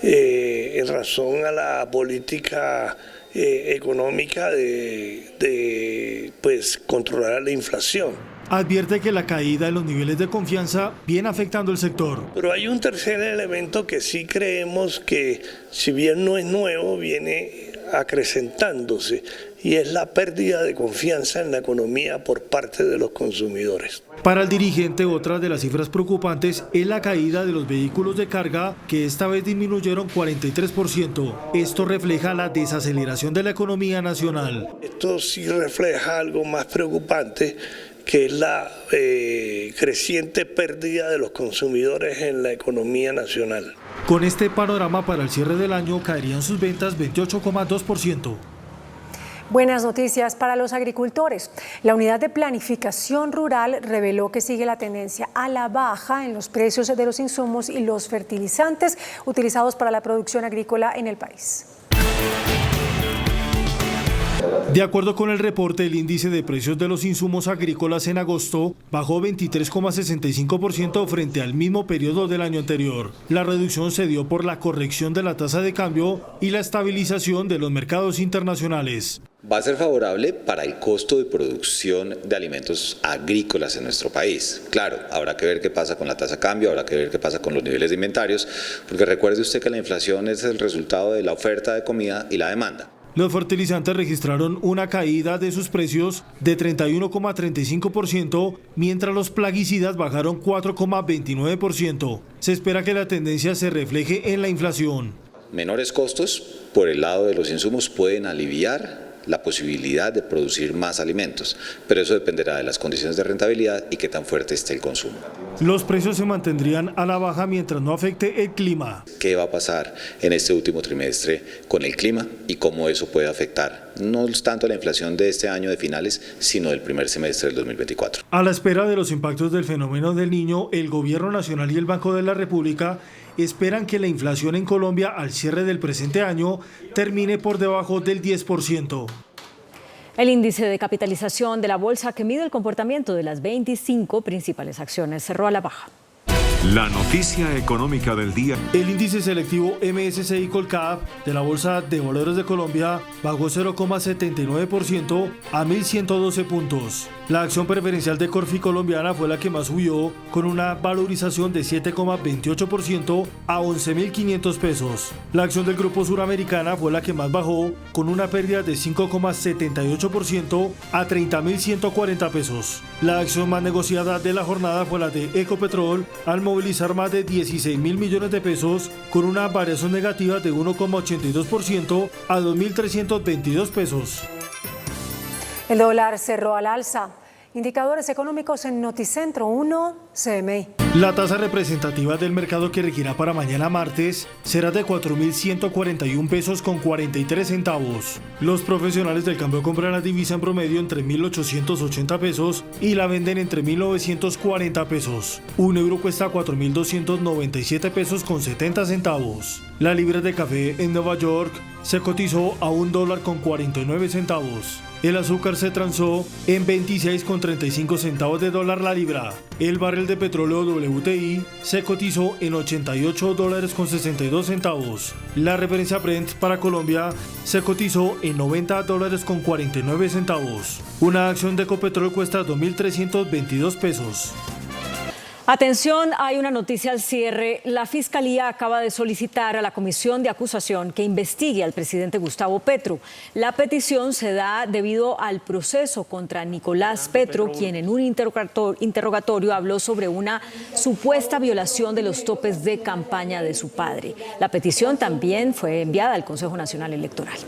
En razón a la política económica de pues, controlar la inflación. Advierte que la caída de los niveles de confianza viene afectando el sector. Pero hay un tercer elemento que sí creemos que, si bien no es nuevo, viene acrecentándose, y es la pérdida de confianza en la economía por parte de los consumidores. Para el dirigente, otra de las cifras preocupantes es la caída de los vehículos de carga, que esta vez disminuyeron 43%. Esto refleja la desaceleración de la economía nacional. Esto sí refleja algo más preocupante, que es la creciente pérdida de los consumidores en la economía nacional. Con este panorama, para el cierre del año caerían sus ventas 28,2%. Buenas noticias para los agricultores. La Unidad de Planificación Rural reveló que sigue la tendencia a la baja en los precios de los insumos y los fertilizantes utilizados para la producción agrícola en el país. De acuerdo con el reporte, el índice de precios de los insumos agrícolas en agosto bajó 23,65% frente al mismo periodo del año anterior. La reducción se dio por la corrección de la tasa de cambio y la estabilización de los mercados internacionales. Va a ser favorable para el costo de producción de alimentos agrícolas en nuestro país. Claro, habrá que ver qué pasa con la tasa de cambio, habrá que ver qué pasa con los niveles de inventarios, porque recuerde usted que la inflación es el resultado de la oferta de comida y la demanda. Los fertilizantes registraron una caída de sus precios de 31,35%, mientras los plaguicidas bajaron 4,29%. Se espera que la tendencia se refleje en la inflación. Menores costos por el lado de los insumos pueden aliviar la posibilidad de producir más alimentos, pero eso dependerá de las condiciones de rentabilidad y qué tan fuerte esté el consumo. Los precios se mantendrían a la baja mientras no afecte el clima. ¿Qué va a pasar en este último trimestre con el clima y cómo eso puede afectar no tanto la inflación de este año de finales, sino del primer semestre del 2024? A la espera de los impactos del fenómeno del Niño, el Gobierno Nacional y el Banco de la República esperan que la inflación en Colombia al cierre del presente año termine por debajo del 10%. El índice de capitalización de la bolsa, que mide el comportamiento de las 25 principales acciones, cerró a la baja. La noticia económica del día. El índice selectivo MSCI Colcap de la Bolsa de Valores de Colombia bajó 0,79% a 1.112 puntos. La acción preferencial de Corfi colombiana fue la que más subió, con una valorización de 7,28% a 11.500 pesos. La acción del Grupo Suramericana fue la que más bajó, con una pérdida de 5,78% a 30.140 pesos. La acción más negociada de la jornada fue la de Ecopetrol, al movilizar más de 16.000 millones de pesos, con una variación negativa de 1,82% a 2.322 pesos. El dólar cerró al alza. Indicadores económicos en Noticentro 1, CMI. La tasa representativa del mercado que regirá para mañana martes será de 4.141 pesos con 43 centavos. Los profesionales del cambio compran la divisa en promedio entre 1.880 pesos y la venden entre 1.940 pesos. Un euro cuesta 4.297 pesos con 70 centavos. La libra de café en Nueva York se cotizó a $1 con 49 centavos. El azúcar se transó en 26,35 centavos de dólar la libra. El barril de petróleo WTI se cotizó en $88 con 62 centavos. La referencia Brent para Colombia se cotizó en $90 con 49 centavos. Una acción de Ecopetrol cuesta 2.322 pesos. Atención, hay una noticia al cierre. La Fiscalía acaba de solicitar a la Comisión de Acusación que investigue al presidente Gustavo Petro. La petición se da debido al proceso contra Nicolás Petro, quien en un interrogatorio habló sobre una supuesta violación de los topes de campaña de su padre. La petición también fue enviada al Consejo Nacional Electoral.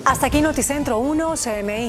Hasta aquí Noticentro 1, CMI.